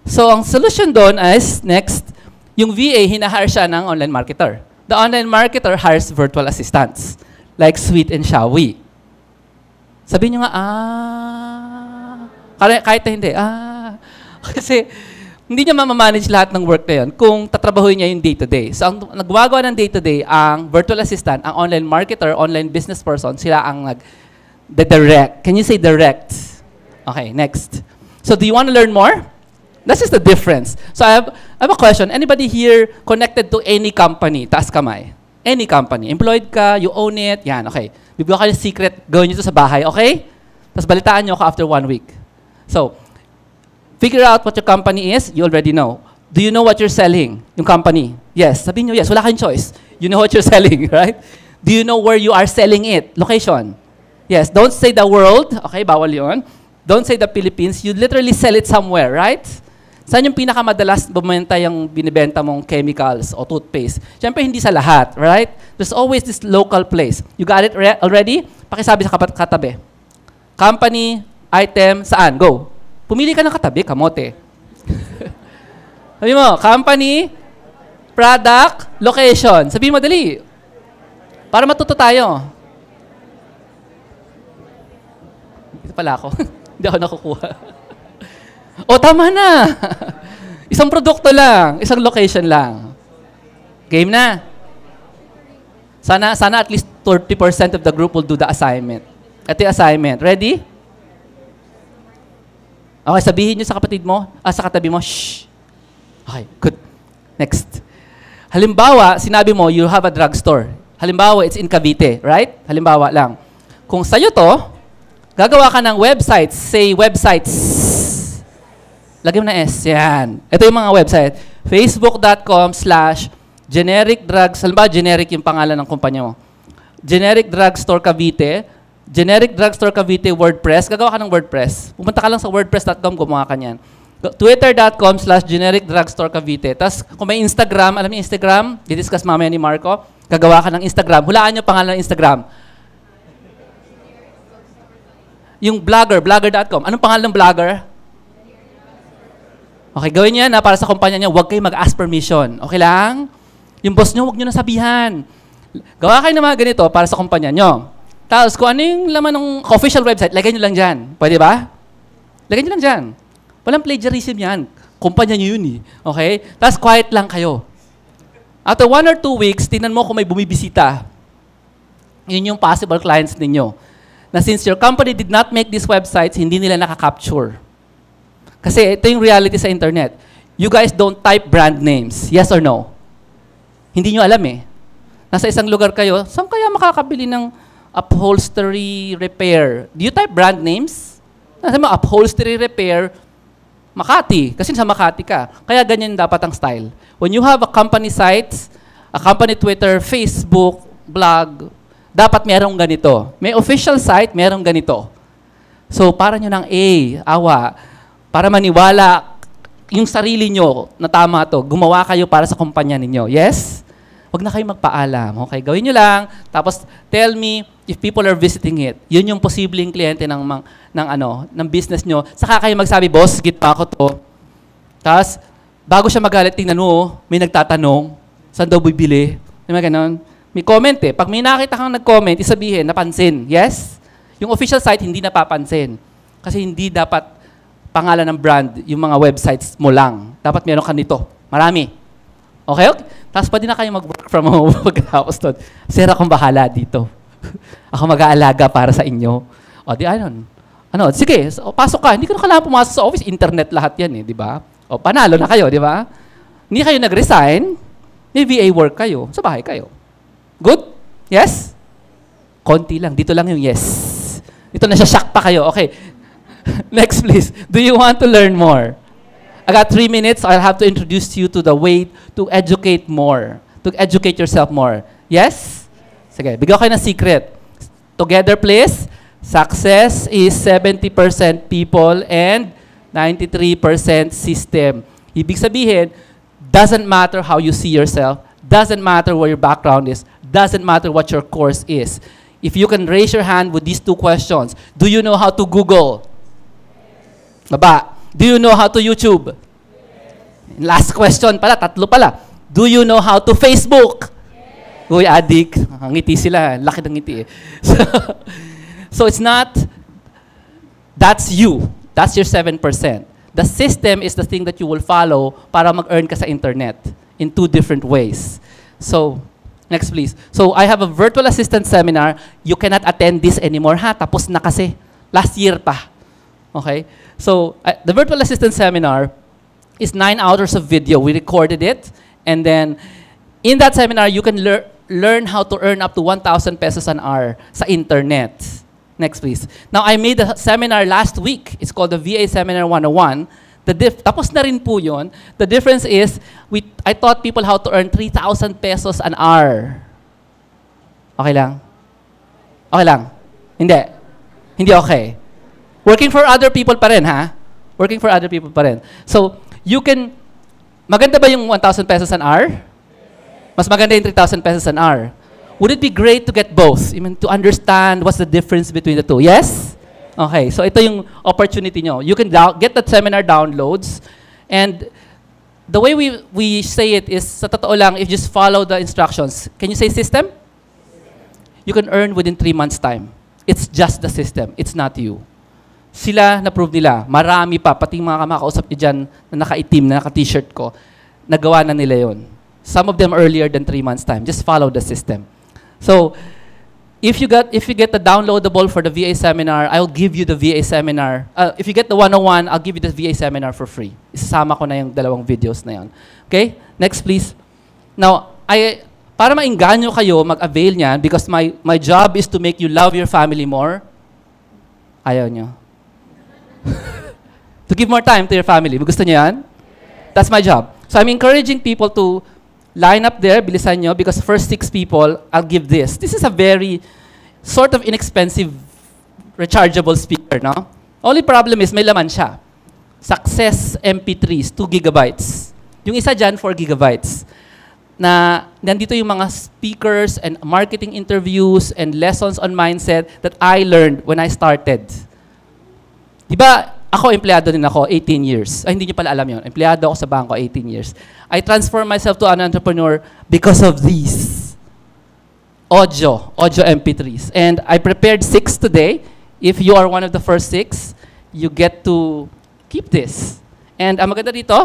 So, ang solution doon is, next, yung VA, hinahire siya ng online marketer. The online marketer hires virtual assistants. Like Sweet and Shawi. Sabihin nyo nga, kahit na hindi, Kasi, hindi niya mamamanage lahat ng work na yun kung tatrabahuin niya yung day-to-day. So, ang nagwagawa ng day-to-day, ang virtual assistant, ang online marketer, online business person, sila ang direct. Can you say direct? Okay, next. So, do you want to learn more? That's just the difference. So, I have a question. Anybody here connected to any company? Taas kamay. Any company. Employed ka, you own it, yan, okay. Bibigyan kayo ng secret, gawin nyo ito sa bahay, okay? Tapos balitaan nyo ako after 1 week. So, figure out what your company is, you already know. Do you know what you're selling? Yung company? Yes. Sabihin nyo, yes. Wala kayong choice. You know what you're selling, right? Do you know where you are selling it? Location? Yes. Don't say the world. Okay, bawal yun. Don't say the Philippines. You literally sell it somewhere, right? Saan yung pinakamadalas bumenta yung binibenta mong chemicals o toothpaste? Siyempre, hindi sa lahat, right? There's always this local place. You got it already? Pakisabi sa katabi. Company, item, saan? Go. Pumili ka ng katabi, kamote. Sabi mo, company, product, location. Sabi mo, dali. Para matuto tayo. Ito pala ako. Hindi ako nakukuha. O, tama na. Isang produkto lang. Isang location lang. Game na. Sana at least 30% of the group will do the assignment. Ito yung assignment. Ready? Okay, sabihin nyo sa kapatid mo, sa katabi mo, shh. Okay, good. Next. Halimbawa, sinabi mo, you have a drugstore. Halimbawa, it's in Cavite, right? Halimbawa lang. Kung sa'yo to, gagawa ka ng websites. Say websites. Lagyan mo na S. Yan. Ito yung mga website. Facebook.com/generic drugs. Halimbawa, generic yung pangalan ng kumpanya mo. Generic Drugstore Cavite. Generic Drugstore Cavite WordPress. Gagawa ka ng WordPress. Pumunta ka lang sa wordpress.com, gumawa ka niyan. Twitter.com/generic drugstore Cavite. Tapos, kung may Instagram, alam niyo Instagram? Didiscuss mamaya ni Marco. Gagawa ka ng Instagram. Hulaan niyo pangalan ng Instagram. Yung blogger, blogger.com. Anong pangalan ng blogger? Okay, gawin niyo yan para sa kumpanya niyo. Huwag kayo mag-ask permission. Okay lang? Yung boss niyo, huwag niyo nasabihan. Gawa kayo ng mga ganito para sa kumpanya niyo. Tapos, kung ano yung laman ng official website, lagay niyo lang dyan. Pwede ba? Lagay niyo lang dyan. Walang plagiarism yan. Kumpanya niyo yun eh. Okay? Tapos, quiet lang kayo. After 1 or 2 weeks, tingnan mo kung may bumibisita. Yun yung possible clients ninyo. Na since your company did not make these websites, hindi nila nakaka-capture. Kasi ito yung reality sa internet. You guys don't type brand names. Yes or no? Hindi nyo alam eh. Nasa isang lugar kayo, saan kaya makakabili ng upholstery repair? Do you type brand names? Nasa mo, upholstery repair, Makati. Kasi sa Makati ka. Kaya ganyan dapat ang style. When you have a company site, a company Twitter, Facebook, blog, dapat merong ganito. May official site, merong ganito. So, para nyo ng awa, para maniwala yung sarili nyo na tama to, gumawa kayo para sa kumpanya ninyo. Yes? Huwag na kayo magpaalam. Okay, gawin nyo lang. Tapos, tell me if people are visiting it. Yun yung posibleng kliyente ng business nyo. Saka kayo magsabi, boss, git pa ako to. Tapos, bago siya magalit, tingnan mo, may nagtatanong, saan daw bibili? Di ba ganon? May comment eh. Pag may nakita kang nag-comment, isabihin, napansin. Yes? Yung official site, hindi napapansin. Kasi hindi dapat pangalan ng brand yung mga websites mo lang. Dapat meron ka nito. Marami. Okay? Tapos pwede na kayo mag-work from home pagkatapos doon. Sir, akong bahala dito. Ako mag-aalaga para sa inyo. O, di ano? Sige, so, pasok ka. Hindi ka na kailangan pumasok sa office. Internet lahat yan eh, di ba? O, panalo na kayo, di ba? Hindi kayo nag-resign. May VA work kayo. Sa bahay kayo. Good? Yes? Konti lang. Dito lang yung yes. Dito na siya, shock pa kayo. Okay. Next, please. Do you want to learn more? I got 3 minutes. I'll have to introduce you to the way to educate more. To educate yourself more. Yes? Sige, bigyan ko kayo ng secret. Together, please. Success is 70% people and 93% system. Ibig sabihin, doesn't matter how you see yourself, doesn't matter where your background is, doesn't matter what your course is. If you can raise your hand with these 2 questions, do you know how to Google? Baba. Do you know how to YouTube? Last question pala, 3 pala. Do you know how to Facebook? Uy, adik. Ngiti sila. Laki ng ngiti eh. So it's not, that's you. That's your 7%. The system is the thing that you will follow para mag-earn ka sa internet in 2 different ways. So, next please. So I have a virtual assistant seminar. You cannot attend this anymore ha. Tapos na kasi. Last year pa. Okay? So the virtual assistant seminar is 9 hours of video. We recorded it. And then in that seminar, you can learn how to earn up to 1,000 pesos an hour sa internet. Next please. Now I made a seminar last week. It's called the VA Seminar 101. Tapos na rin po yun. The difference is, I taught people how to earn 3,000 pesos an hour. Okay lang? Okay lang? Hindi? Hindi okay. Working for other people pa rin, ha? Working for other people pa rin. So, you can, maganda ba yung 1,000 pesos an hour? Mas maganda yung 3,000 pesos an hour. Would it be great to get both? I mean, to understand what's the difference between the 2? Yes? Okay, so ito yung opportunity nyo. You can get the seminar downloads, and the way we say it is, sa totoo lang, if you just follow the instructions. Can you say system? You can earn within 3 months' time. It's just the system. It's not you. Sila, na-prove nila. Marami pa, pati mga kamakausap niyo dyan na naka-itim, na naka-t-shirt ko, nagawa na nila yon. Some of them earlier than 3 months' time. Just follow the system. So, if you get the downloadable for the VA seminar, I'll give you the VA seminar. If you get the 101, I'll give you the VA seminar for free. Isasama ko na yung 2 videos na yon. Okay? Next, please. Now, para maingganyo kayo, mag-avail niyan, because my job is to make you love your family more. Ayaw nyo. To give more time to your family. Gusto niyo yan? That's my job. So I'm encouraging people to line up there, bilisan nyo, because first 6 people, I'll give this. This is a very sort of inexpensive, rechargeable speaker, no? Only problem is, may laman siya. Success MP3s, 2 gigabytes. Yung isa dyan, 4 gigabytes. Na nandito yung mga speakers and marketing interviews and lessons on mindset that I learned when I started. Diba, ako, empleyado din ako, 18 years. Ay, hindi nyo pala alam yun. Empleyado ako sa bangko, 18 years. I transformed myself to an entrepreneur because of these. Audio MP3s. And I prepared 6 today. If you are one of the first 6, you get to keep this. And ang maganda dito,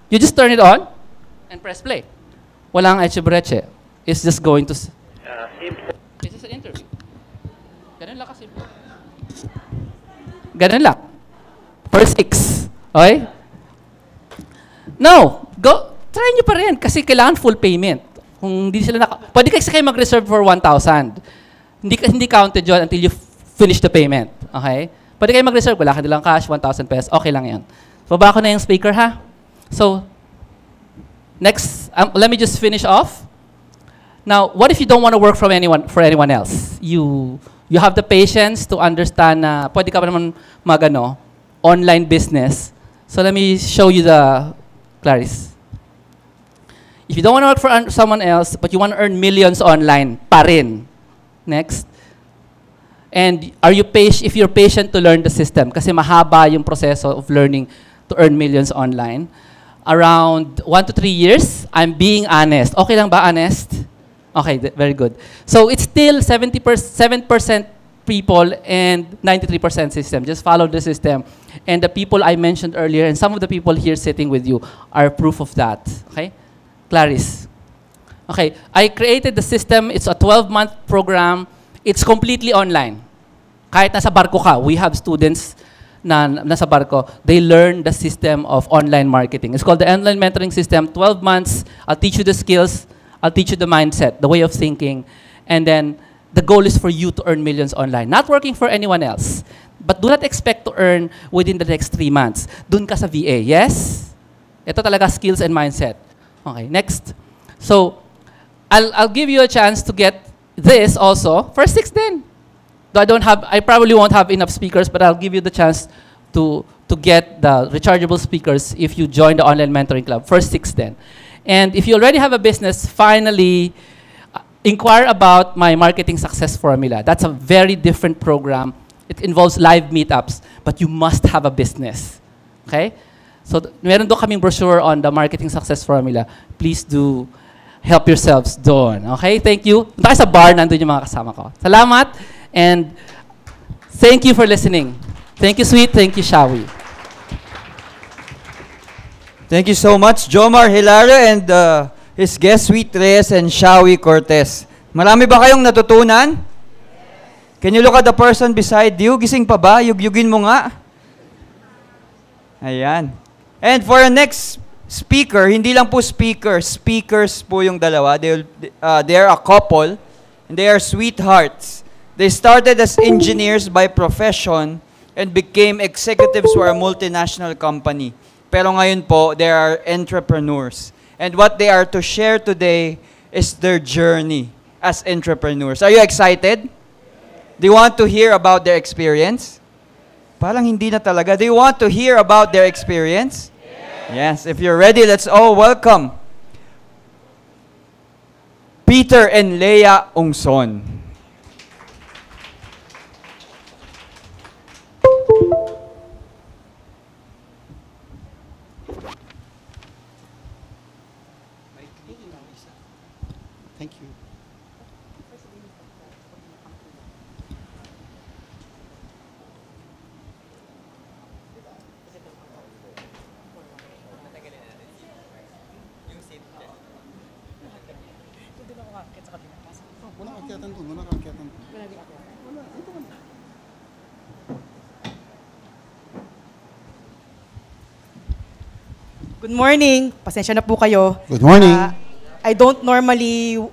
you just turn it on and press play. Walang eche-breche. It's just going to... This is an interview. Ganun lang kasi. Ganun lang. First 6. Okay? No. Try nyo pa rin kasi kailangan full payment. Kung hindi sila pwede kasi kayo mag-reserve for 1,000. Hindi counted yun until you finish the payment. Okay? Pwede kayo mag-reserve. Wala ka nilang cash, 1,000 pesos. Okay lang yan. Baba ko na yung speaker, ha? So, next, let me just finish off. Now, what if you don't want to work for anyone else? You have the patience to understand na pwede ka pa naman online business. So let me show you the Clarice. If you don't want to work for someone else, but you want to earn millions online, pa rin. Next. And if you're patient to learn the system, kasi mahaba yung proseso of learning to earn millions online, around 1 to 3 years. I'm being honest. Okay lang ba, honest? Okay, very good. So it's still 7% people and 93% system. Just follow the system. And the people I mentioned earlier, and some of the people here sitting with you, are proof of that. Okay? Clarice. Okay, I created the system. It's a 12-month program. It's completely online. Kahit nasa barko ka, we have students na nasa barko, they learn the system of online marketing. It's called the Online Mentoring System. 12 months, I'll teach you the skills, I'll teach you the mindset, the way of thinking, and then the goal is for you to earn millions online. Not working for anyone else. But do not expect to earn within the next 3 months. Dun ka sa VA, yes? Ito talaga skills and mindset. Okay, next. So, I'll give you a chance to get this also. First 6 din. Though I probably won't have enough speakers, but I'll give you the chance to get the rechargeable speakers if you join the Online Mentoring Club. First 6 then. And if you already have a business, finally, inquire about my Marketing Success Formula. That's a very different program. It involves live meetups, but you must have a business. Okay? So, meron doon kaming brochure on the Marketing Success Formula. Please do help yourselves doon. Okay? Thank you. Punta kayo sa bar, nandun yung mga kasama ko. Salamat. And thank you for listening. Thank you, Sweet. Thank you, Shawi. Thank you so much, Jomar Hilario and his guests, Sweet Reyes and Shawi Cortez. Marami ba kayong natutunan? Can you look at the person beside you? Gising pa ba? Yugyugin mo nga. Ayan. And for our next speaker, hindi lang po speakers po yung dalawa. They are a couple, and they are sweethearts. They started as engineers by profession and became executives for a multinational company. Pero ngayon po, they are entrepreneurs. And what they are to share today is their journey as entrepreneurs. Are you excited? Do you want to hear about their experience? Parang hindi na talaga. Do you want to hear about their experience? Yes. If you're ready, let's all welcome Peter and Leia Ongson. Thank you. Wala kaakyatan doon, wala kaakyatan doon. Wala, ito ka na. Good morning. Pasensya na po kayo. Good morning. I don't normally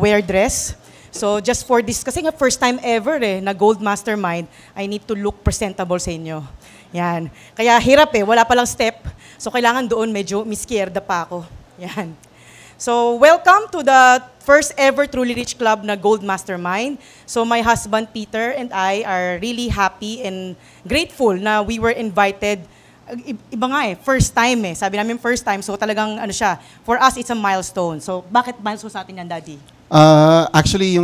wear dress. So just for this, kasi nga first time ever na Gold Mastermind, I need to look presentable sa inyo. Yan. Kaya hirap wala palang step. So kailangan doon medyo miskierda pa ako. Yan. So welcome to the first ever Truly Rich Club na Gold Mastermind. So my husband Peter and I are really happy and grateful na we were invited. Iba nga first time Sabi namin first time, so talagang ano siya, for us it's a milestone. So bakit milestone sa atin yan, Daddy? Actually,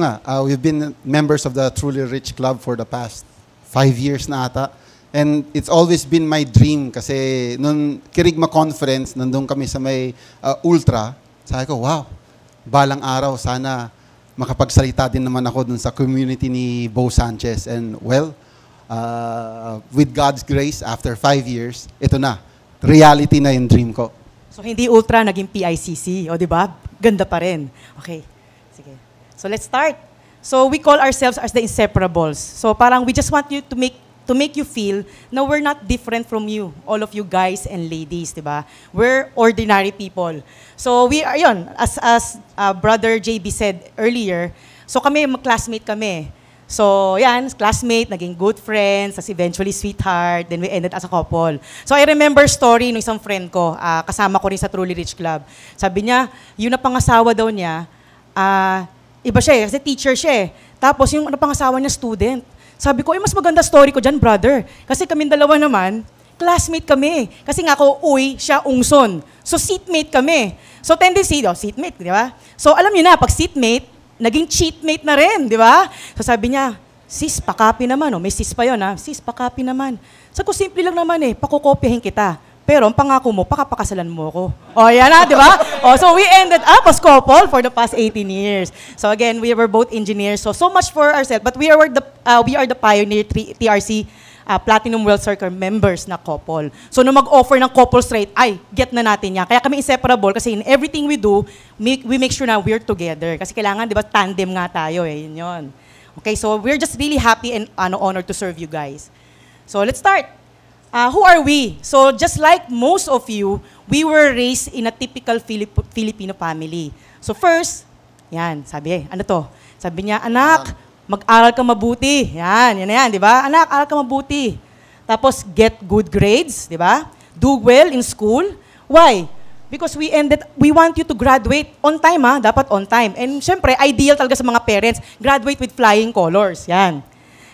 we've been members of the Truly Rich Club for the past 5 years na ata. And it's always been my dream kasi nung Kirigma Conference, nandun kami sa may Ultra, sabi ko, wow, balang araw, sana makapagsalita din naman ako dun sa community ni Bo Sanchez. And well, with God's grace, after 5 years, ito na, reality na yung dream ko. So hindi Ultra, naging PICC, o di ba? Ganda pa rin. Okay, sige. So let's start. So we call ourselves as the Inseparables. So parang we just want you to make you feel na we're not different from you, all of you guys and ladies, di ba? We're ordinary people. So we are, as Brother JB said earlier, so kami, mag-classmate kami. So yan, classmate, naging good friends, as eventually sweetheart, then we ended as a couple. So I remember story ng isang friend ko, kasama ko rin sa Truly Rich Club. Sabi niya, yun na pangasawa daw niya, iba siya kasi teacher siya Tapos yung pangasawa niya student. Sabi ko, mas maganda story ko dyan, brother. Kasi kami dalawa naman, classmate kami. Kasi nga ako, siya ungson. So seatmate kami. So tendency, seatmate, di ba? So alam niyo na, pag seatmate, naging cheatmate na rin, di ba? So sabi niya, sis, pakapi naman. May sis pa yun, ha? Sis, pakapi naman. Sabi ko, simple lang naman pakukopyahin kita. Pero ang pangako mo, pakapakasalan mo ako. O, yan na, di ba? O, so we ended up as couple for the past 18 years. So again, we were both engineers. So much for ourselves. But we are the pioneer TRC Platinum World Circle members na couple. So, nung mag-offer ng couples rate, ay, get na natin yan. Kaya kami inseparable kasi in everything we do, we make sure na we're together. Kasi kailangan, di ba, tandem nga tayo eh. Yun. Okay, so we're just really happy and honored to serve you guys. So, let's start. Who are we? So, just like most of you, we were raised in a typical Filipino family. So, first, yan, sabi ano to? Sabi niya, anak, mag-aral ka mabuti. Yan na yan, di ba? Anak, aral ka mabuti. Tapos, get good grades, di ba? Do well in school. Why? Because we want you to graduate on time, ha? Dapat on time. And syempre, ideal talaga sa mga parents, graduate with flying colors. Yan.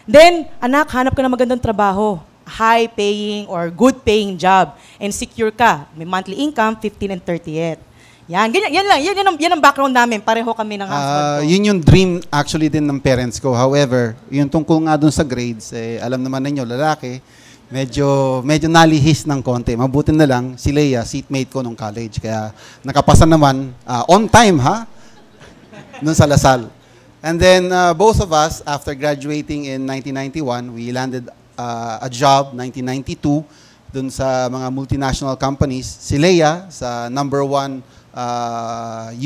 Then, anak, hanap ka na magandang trabaho. High-paying or good-paying job. And secure ka. May monthly income, 15 and 30th. Yan, ganyan lang. Yan ang background namin. Pareho kami ng husband ko. Yun yung dream actually din ng parents ko. However, yung tungkol nga dun sa grades, alam naman ninyo, lalaki, medyo nalihis ng konti. Mabuti na lang, si Leia, seatmate ko nung college. Kaya nakapasa naman, on time ha, dun sa Lasal. And then both of us, after graduating in 1991, we landed a job, 1992, dun sa mga multinational companies. Si Leia, sa #1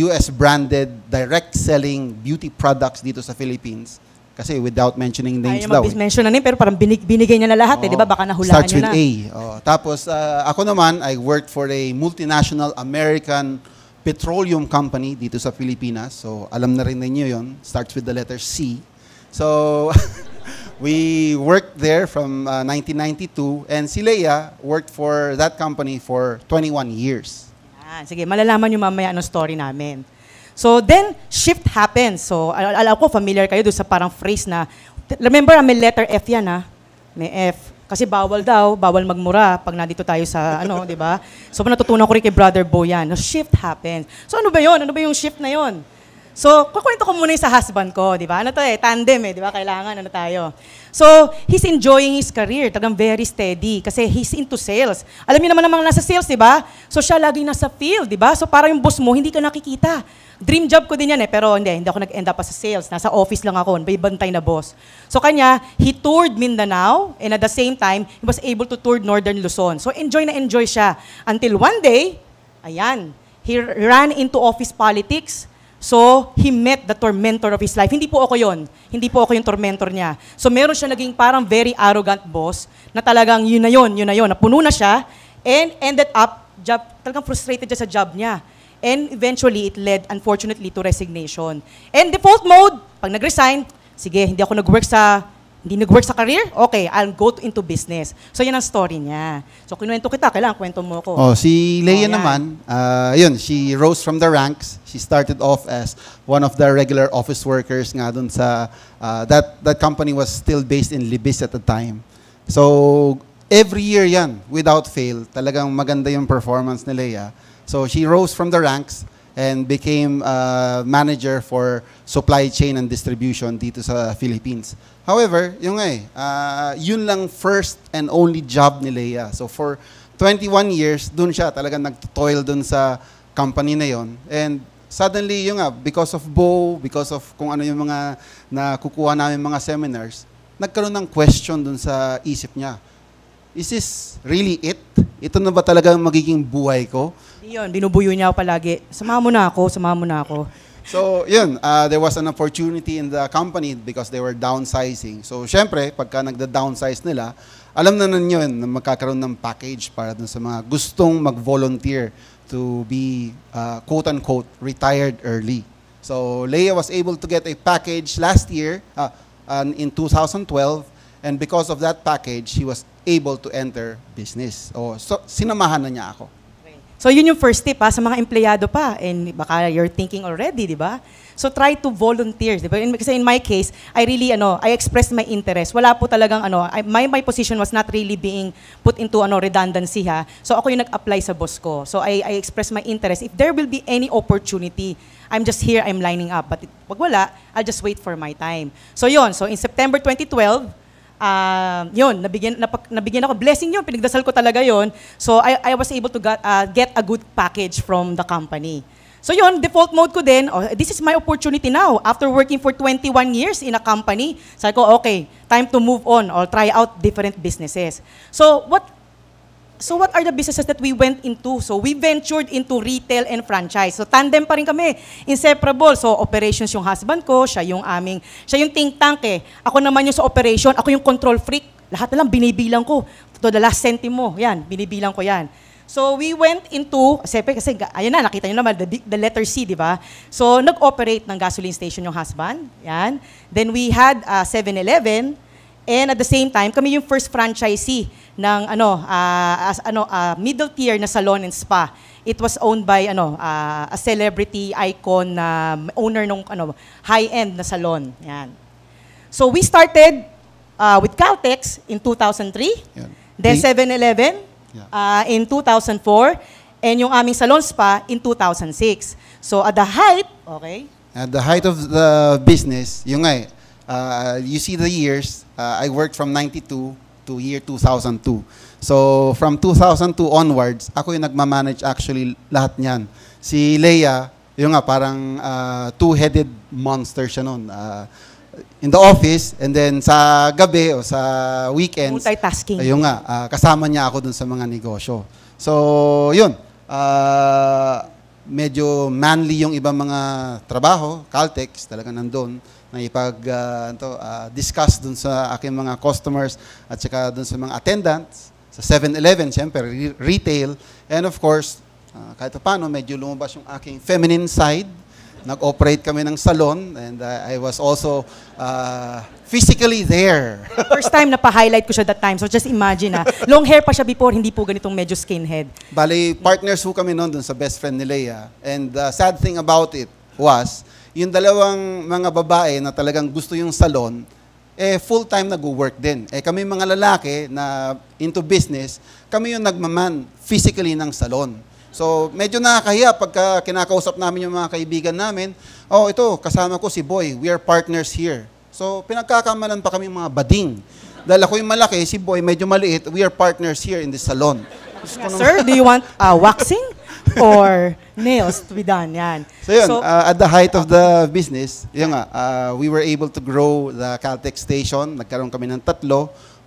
US branded direct selling beauty products dito sa Philippines. Kasi without mentioning names daw. Ayaw mag-mention na name, pero parang binigay niya na lahat, di ba? Baka nahulaan starts niyo with na. A. Tapos ako naman, I worked for a multinational American petroleum company dito sa Pilipinas. So alam na rin ninyo yun. Starts with the letter C. So we worked there from 1992, and si Leia worked for that company for 21 years. Sige, malalaman nyo mamaya anong story namin. So, then, shift happens. So, alam ko, familiar kayo doon sa parang phrase na, remember, may letter F yan, ha? May F. Kasi bawal magmura pag nandito tayo sa, di ba? So, natutunan ko rin kay Brother Bo yan. No, shift happens. So, ano ba yun? Ano ba yung shift na yun? So, kukwento ko muna yung sa husband ko, di ba? Ano to tandem di ba? Kailangan, tayo. So, he's enjoying his career. Talagang very steady kasi he's into sales. Alam niyo naman namang nasa sales, di ba? So, siya lagi nasa field, di ba? So, para yung boss mo, hindi ka nakikita. Dream job ko din yan pero hindi ako nag-end up sa sales. Nasa office lang ako, may bantay na boss. So, kanya, he toured Mindanao and at the same time, he was able to tour Northern Luzon. So, enjoy na enjoy siya. Until one day, ayan, he ran into office politics. So, he met the tormentor of his life. Hindi po ako yon. Hindi po ako yung tormentor niya. So, meron siya naging parang very arrogant boss na talagang yun na yun. Napuno na siya and ended up, talagang frustrated siya sa job niya. And eventually, it led, unfortunately, to resignation. And default mode, pag nag-resign, sige, hindi nag-work sa career, okay, I'll go into business. So, yan ang story niya. So, kinuwento kita, kailangan kwento mo ko. Si Leia naman, she rose from the ranks. She started off as one of the regular office workers nga dun sa, that company was still based in Libis at the time. So, every year yan, without fail, talagang maganda yung performance ni Leia. So, she rose from the ranks and became manager for supply chain and distribution dito sa Philippines. However, yun lang first and only job ni Leia. So for 21 years, dun siya talagang nag-toil dun sa company na yon. And suddenly, because of Bo, because of kung ano yung mga nakukuha namin mga seminars, nagkaroon ng question dun sa isip niya. Is this really it? Ito na ba talagang magiging buhay ko? Yun, binubuyo niya ako palagi. Samahan mo na ako. So, yun, there was an opportunity in the company because they were downsizing. So, syempre, pagka nagda-downsize nila, alam na yun na magkakaroon ng package para dun sa mga gustong mag-volunteer to be, quote-unquote, retired early. So, Leia was able to get a package last year, in 2012, and because of that package, she was able to enter business. So, sinamahan na niya ako. So, yun yung first tip sa mga empleyado pa. And baka you're thinking already, di ba? So, try to volunteer. Di ba? Kasi in my case, I expressed my interest. Wala po talagang, my position was not really being put into redundancy, ha. So, ako yung nag-apply sa boss ko. So, I expressed my interest. If there will be any opportunity, I'm just here, I'm lining up. But pag wala, I'll just wait for my time. So, yun. So, in September 2012, yun, nabigyan ako. Blessing yun, pinagdasal ko talaga yun. So, I was able to get a good package from the company. So yun, default mode ko din, this is my opportunity now. After working for 21 years in a company, sabi ko, okay, time to move on or try out different businesses. So what are the businesses that we went into? So we ventured into retail and franchise. So tandem pa rin kami, inseparable. So operations yung husband ko, siya yung think tank eh. Ako naman yung sa operation, ako yung control freak. Lahat na lang binibilang ko. To the last centimo, yan, binibilang ko yan. So we went into, kasi ayun na, nakita nyo naman, the letter C, di ba? So nag-operate ng gasoline station yung husband, yan. Then we had 7-Eleven, and at the same time, kami yung first franchisee ng middle tier na salon and spa. It was owned by a celebrity icon na owner ng high-end na salon, yan. So we started with Caltex in 2003, yeah. Then 7-Eleven, in 2004, and yung aming salon spa in 2006. So at the height, okay? At the height of the business, yung you see the years, I worked from 92 to year 2002. So from 2002 onwards, ako yung nagmamanage actually lahat niyan. Si Leia, yung parang two-headed monster siya nun. In the office, and then sa gabi o sa weekends, multitasking. Ayun kasama niya ako dun sa mga negosyo. So, yun. Medyo manly yung ibang mga trabaho, Caltex, talaga nandun, na discuss dun sa aking mga customers at saka dun sa mga attendants. Sa 7-Eleven, siyempre, retail. And of course, kahit paano, medyo lumabas yung aking feminine side. Nag-operate kami ng salon, and I was also physically there. First time na pa-highlight ko siya that time. So just imagine long hair pa siya before, hindi po ganitong medyo skinhead. Bali, partners ho kami noon dun sa best friend ni Leia. And the sad thing about it was, yung dalawang mga babae na talagang gusto yung salon, full-time nag-work din. Kami mga lalaki na into business, kami yung nagmaman physically ng salon. So, medyo nakakahiya pagka kinakausap namin yung mga kaibigan namin, ito, kasama ko si Boy, we are partners here. So, pinagkakamalan pa kami mga bading. Dahil ako yung malaki, si Boy medyo maliit, we are partners here in this salon. Sir, do you want waxing or nails to be done? Yan. So, yun, at the height of the business, we were able to grow the Caltex station. Nagkaroon kami ng 3,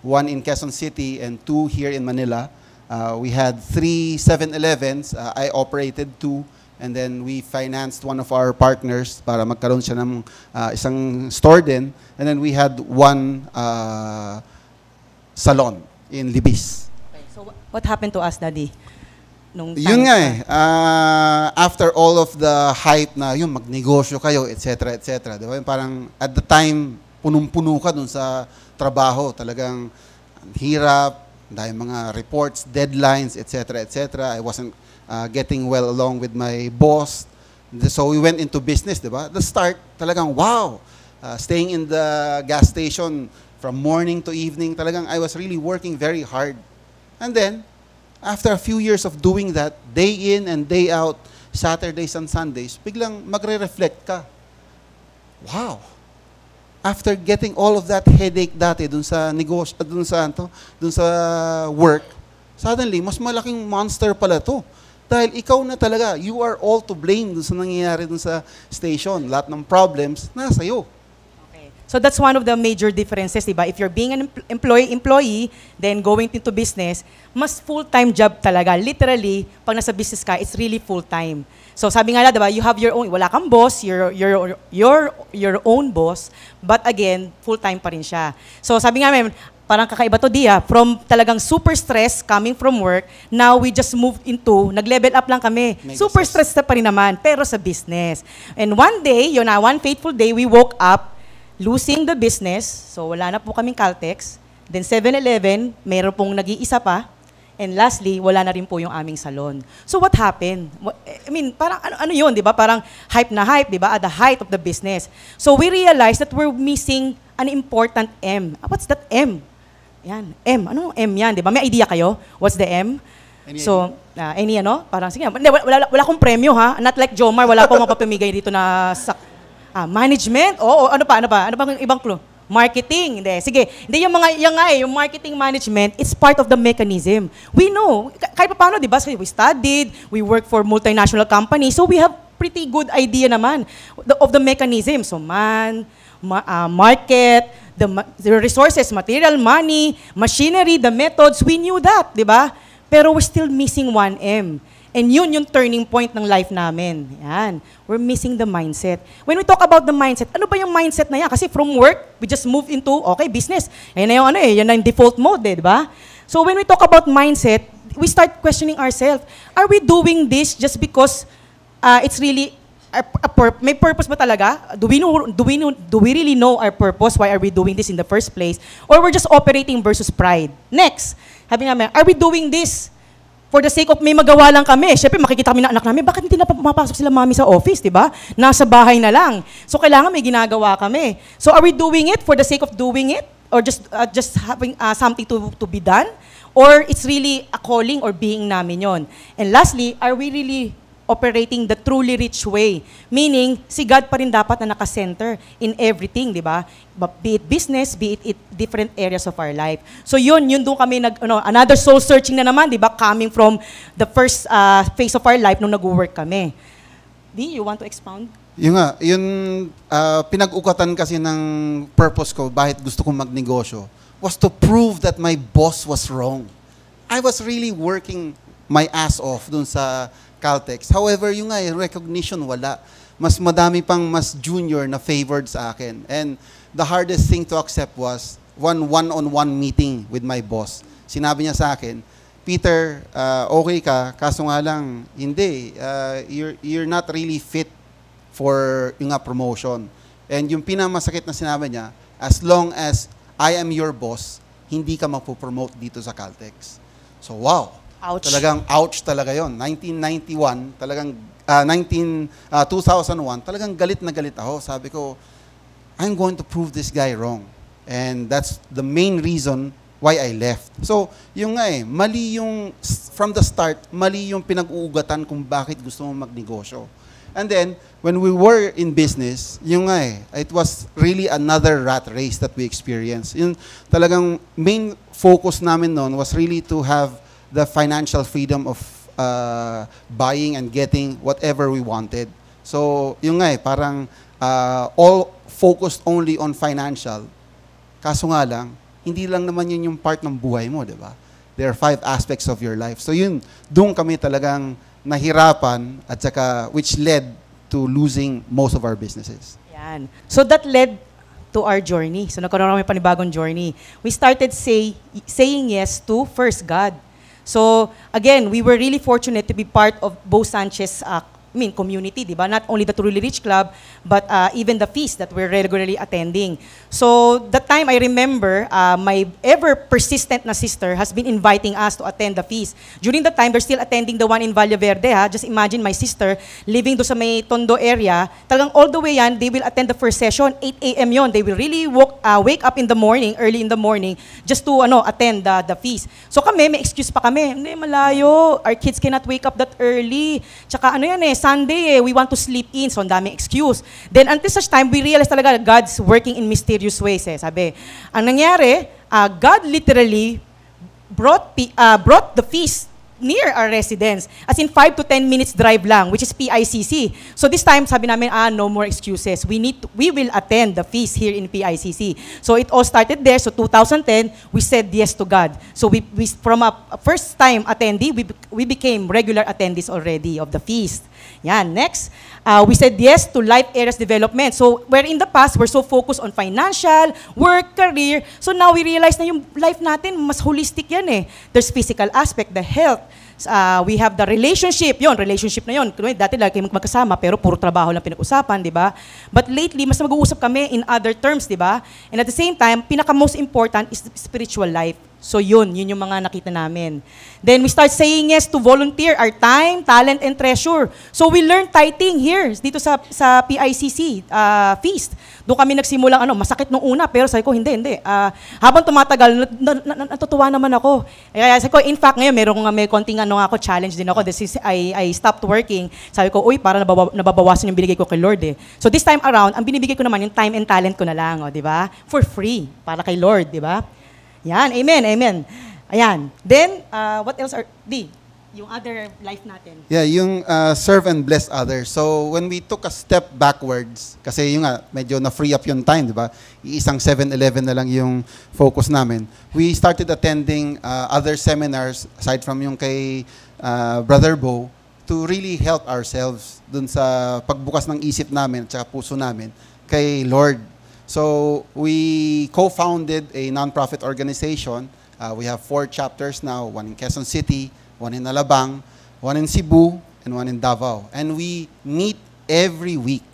1 in Quezon City and 2 here in Manila. We had 3 7-Elevens. I operated 2, and then we financed one of our partners para magkaroon siya ng isang store din. And then we had 1 salon in Libis. Okay, so what happened to us, Daddy? Yun after all of the hype na yung magnegosyo kayo, etc., etc. Diba? Parang at the time, punong-puno ka dun sa trabaho. Talagang hirap, dahil mga reports, deadlines, etc., etc. I wasn't getting well along with my boss. So we went into business, di ba? The start, talagang wow! Staying in the gas station from morning to evening, talagang I was really working very hard. And then, after a few years of doing that, day in and day out, Saturdays and Sundays, biglang magre-reflect ka. Wow! After getting all of that headache dati dun sa negosyo, dun sa work, suddenly, mas malaking monster pala to. Dahil ikaw na talaga, you are all to blame dun sa nangyayari dun sa station. Lahat ng problems, nasa iyo. Okay. So that's one of the major differences, diba? If you're being an employee, then going into business, mas full-time job talaga. Literally, pag nasa business ka, it's really full-time. So sabi nga diba, you have your own, wala kang boss, your own boss, but again, full-time pa rin siya. So sabi nga parang kakaiba to from talagang super stress coming from work, now we just moved into, nag-level up lang kami. Super stress na pa rin naman, pero sa business. And one day, one fateful day, we woke up, losing the business, so wala na po kaming Caltex, then 7-Eleven, meron pong nag-iisa pa, and lastly, wala na rin po yung aming salon. So what happened? I mean, parang ano yun, di ba? Parang hype na hype, di ba? At the height of the business. So we realized that we're missing an important M. What's that M? Yan, M. Ano M yan, di ba? May idea kayo? What's the M? Any Parang, sige, wala akong premyo, ha? Not like Jomar, wala akong mapapamigay dito na management? Oo, ano pa? Ano ba yung ibang clue? Marketing, hindi. Sige, hindi yung marketing management, it's part of the mechanism. We know, kahit paano, di ba, we studied, we work for multinational companies, so we have pretty good idea naman of the mechanism. So market, the resources, material, money, machinery, the methods, we knew that, di ba? Pero we're still missing 1M. And yun yung turning point ng life namin. Yan. We're missing the mindset. When we talk about the mindset, ano ba yung mindset na yan? Kasi from work, we just move into, okay, business. Yan na yung yan na yung default mode, di ba? So when we talk about mindset, we start questioning ourselves. Are we doing this just because it's really, may purpose ba talaga? Do we really know our purpose? Why are we doing this in the first place? Or we're just operating versus pride? Next, sabi namin, are we doing this for the sake of may magawa lang kami? Siyempre, makikita kami na anak namin, bakit hindi na pumapasok sila mami sa office, di ba? Nasa bahay na lang. So, kailangan may ginagawa kami. So, are we doing it for the sake of doing it? Or just having something to be done? Or it's really a calling or being namin yon? And lastly, are we really operating the truly rich way? Meaning, si God pa rin dapat na nakasenter in everything, di ba? Be it business, be it different areas of our life. So yun doon kami another soul searching na naman, di ba? Coming from the first phase of our life nung nag-work kami. You want to expound? Pinag-ukatan kasi ng purpose ko, bakit gusto kong magnegosyo, was to prove that my boss was wrong. I was really working my ass off dun sa Caltex. However, yung recognition wala. Mas madami pang mas junior na favored sa akin. And the hardest thing to accept was one-on-one meeting with my boss. Sinabi niya sa akin, Peter, okay ka, kaso nga lang, hindi. You're not really fit for yung promotion. And yung pinamasakit na sinabi niya, as long as I am your boss, hindi ka mapopromote dito sa Caltex. So, wow. Ouch. Talagang ouch talaga yon. 1991, talagang 2001, talagang galit na galit ako. Sabi ko, I'm going to prove this guy wrong. And that's the main reason why I left. So, yung mali yung, from the start, mali yung pinag-uugatan kung bakit gusto mo magnegosyo. And then, when we were in business, yung it was really another rat race that we experienced. Yung talagang main focus namin noon was really to have the financial freedom of buying and getting whatever we wanted. So, yung parang all focused only on financial. Kaso nga lang, hindi lang naman yun yung part ng buhay mo, di ba? There are 5 aspects of your life. So yun, doon kami talagang nahirapan at saka which led to losing most of our businesses. Yan. So that led to our journey. So nagkaroon kami panibagong journey. We started saying yes to first God. So, again, we were really fortunate to be part of Bo Sanchez community, di ba? Not only the Truly Rich Club, but even the feast that we're regularly attending. So, that time, I remember, my ever-persistent na sister has been inviting us to attend the feast. During that time, they're still attending the one in Valle Verde, ha? Just imagine my sister living do sa may Tondo area. Talagang all the way yan, they will attend the first session, 8 a.m. yon. They will really wake up in the morning, early in the morning, just to attend the feast. So kami, may excuse pa kami. Hindi, malayo. Our kids cannot wake up that early. Tsaka Sunday, we want to sleep in. So, ang daming excuse. Then, until such time, we realize talaga God's working in mysterious ways. Sabi, ang nangyari, God literally brought the feast near our residence. As in 5 to 10 minutes drive lang, which is PICC. So this time, sabi namin, no more excuses. We will attend the feast here in PICC. So it all started there. So 2010, we said yes to God. So we from a first time attendee, we became regular attendees already of the feast. Yan, next. We said yes to life areas development. So where in the past, we're so focused on financial, work, career. So now we realize na yung life natin, mas holistic yan eh. There's physical aspect, the health. We have the relationship. Relationship na yon. Dati lagi magkasama, pero puro trabaho lang pinag-usapan, di ba? But lately, mas mag-uusap kami in other terms, di ba? And at the same time, pinaka-most important is the spiritual life. So yun yung mga nakita namin. Then we start saying yes to volunteer our time, talent, and treasure. So we learn tithing here, dito sa PICC feast. Doon kami nagsimulang, masakit nung una, pero sabi ko, hindi. Habang tumatagal, natutuwa naman ako. Kaya sabi ko, in fact, ngayon, may konting ako, challenge din ako. This is, I stopped working. Sabi ko, para nababawasan yung binigay ko kay Lord eh. So this time around, ang binibigay ko naman, yung time and talent ko na lang, di ba? For free, para kay Lord, di ba? Yan, amen. Ayan. Then, what else yung other life natin? Yeah, yung serve and bless others. So, when we took a step backwards, kasi yung medyo na-free up yung time, di ba? Isang 7-Eleven na lang yung focus namin. We started attending other seminars, aside from yung kay Brother Bo, to really help ourselves dun sa pagbukas ng isip namin at saka puso namin kay Lord. So, we co-founded a non-profit organization. We have 4 chapters now, one in Quezon City, one in Alabang, one in Cebu, and one in Davao. And we meet every week.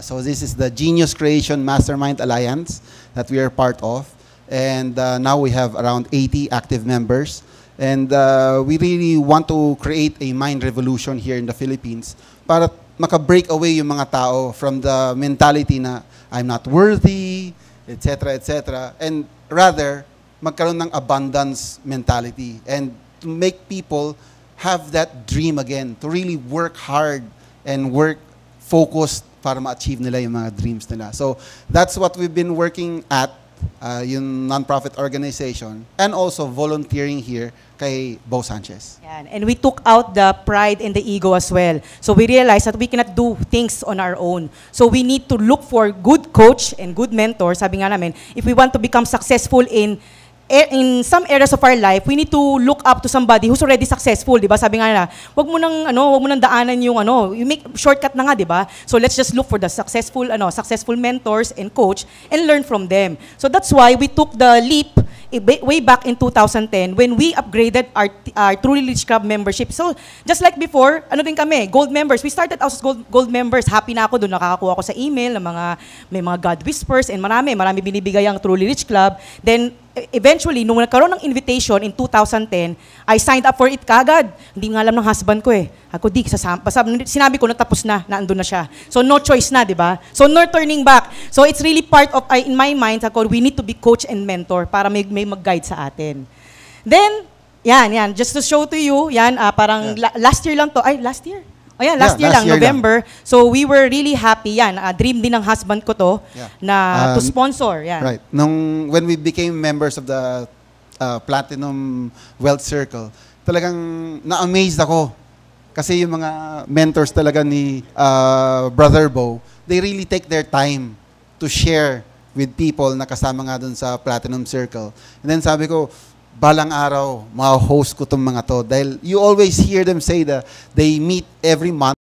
So this is the Genius Creation Mastermind Alliance that we are part of. And now we have around 80 active members. And we really want to create a mind revolution here in the Philippines para maka-break away yung mga tao from the mentality na I'm not worthy, etc., etc. And rather, magkaroon ng abundance mentality and to make people have that dream again, to really work hard and work focused para ma-achieve nila yung mga dreams nila. So that's what we've been working at, yung non-profit organization, and also volunteering here kay Bo Sanchez. Yan. And we took out the pride and the ego as well. So we realized that we cannot do things on our own. So we need to look for good coach and good mentor. Sabi nga namin, if we want to become successful in some areas of our life, we need to look up to somebody who's already successful, di ba? Sabi nga nila, wag mo nang daanan yung you make shortcut na nga, di ba? So let's just look for the successful mentors and coach and learn from them. So that's why we took the leap way back in 2010 when we upgraded our Truly Rich Club membership. So just like before, din kami, gold members. We started out as gold members. Happy na ako doon, nakakakuha ako sa email ng may mga God Whispers and marami binibigay ang Truly Rich Club. Then eventually, nung nagkaroon ng invitation in 2010, I signed up for it kagad. Hindi nga alam ng husband ko eh. Ako, sinabi ko, natapos na andun na siya. So, no choice na, di ba? So, no turning back. So, it's really part of, in my mind, we need to be coach and mentor para may mag-guide sa atin. Then, yan. Just to show to you, parang last year lang to. Ay, last year? Oh yeah, last year lang, November. So we were really happy. Dream din ng husband ko to to sponsor. Right. When we became members of the Platinum Wealth Circle, talagang na-amazed ako. Kasi yung mga mentors talaga ni Brother Bo, they really take their time to share with people na kasama nga dun sa Platinum Circle. And then sabi ko, balang araw, ma-host ko itong mga to. Dahil you always hear them say that they meet every month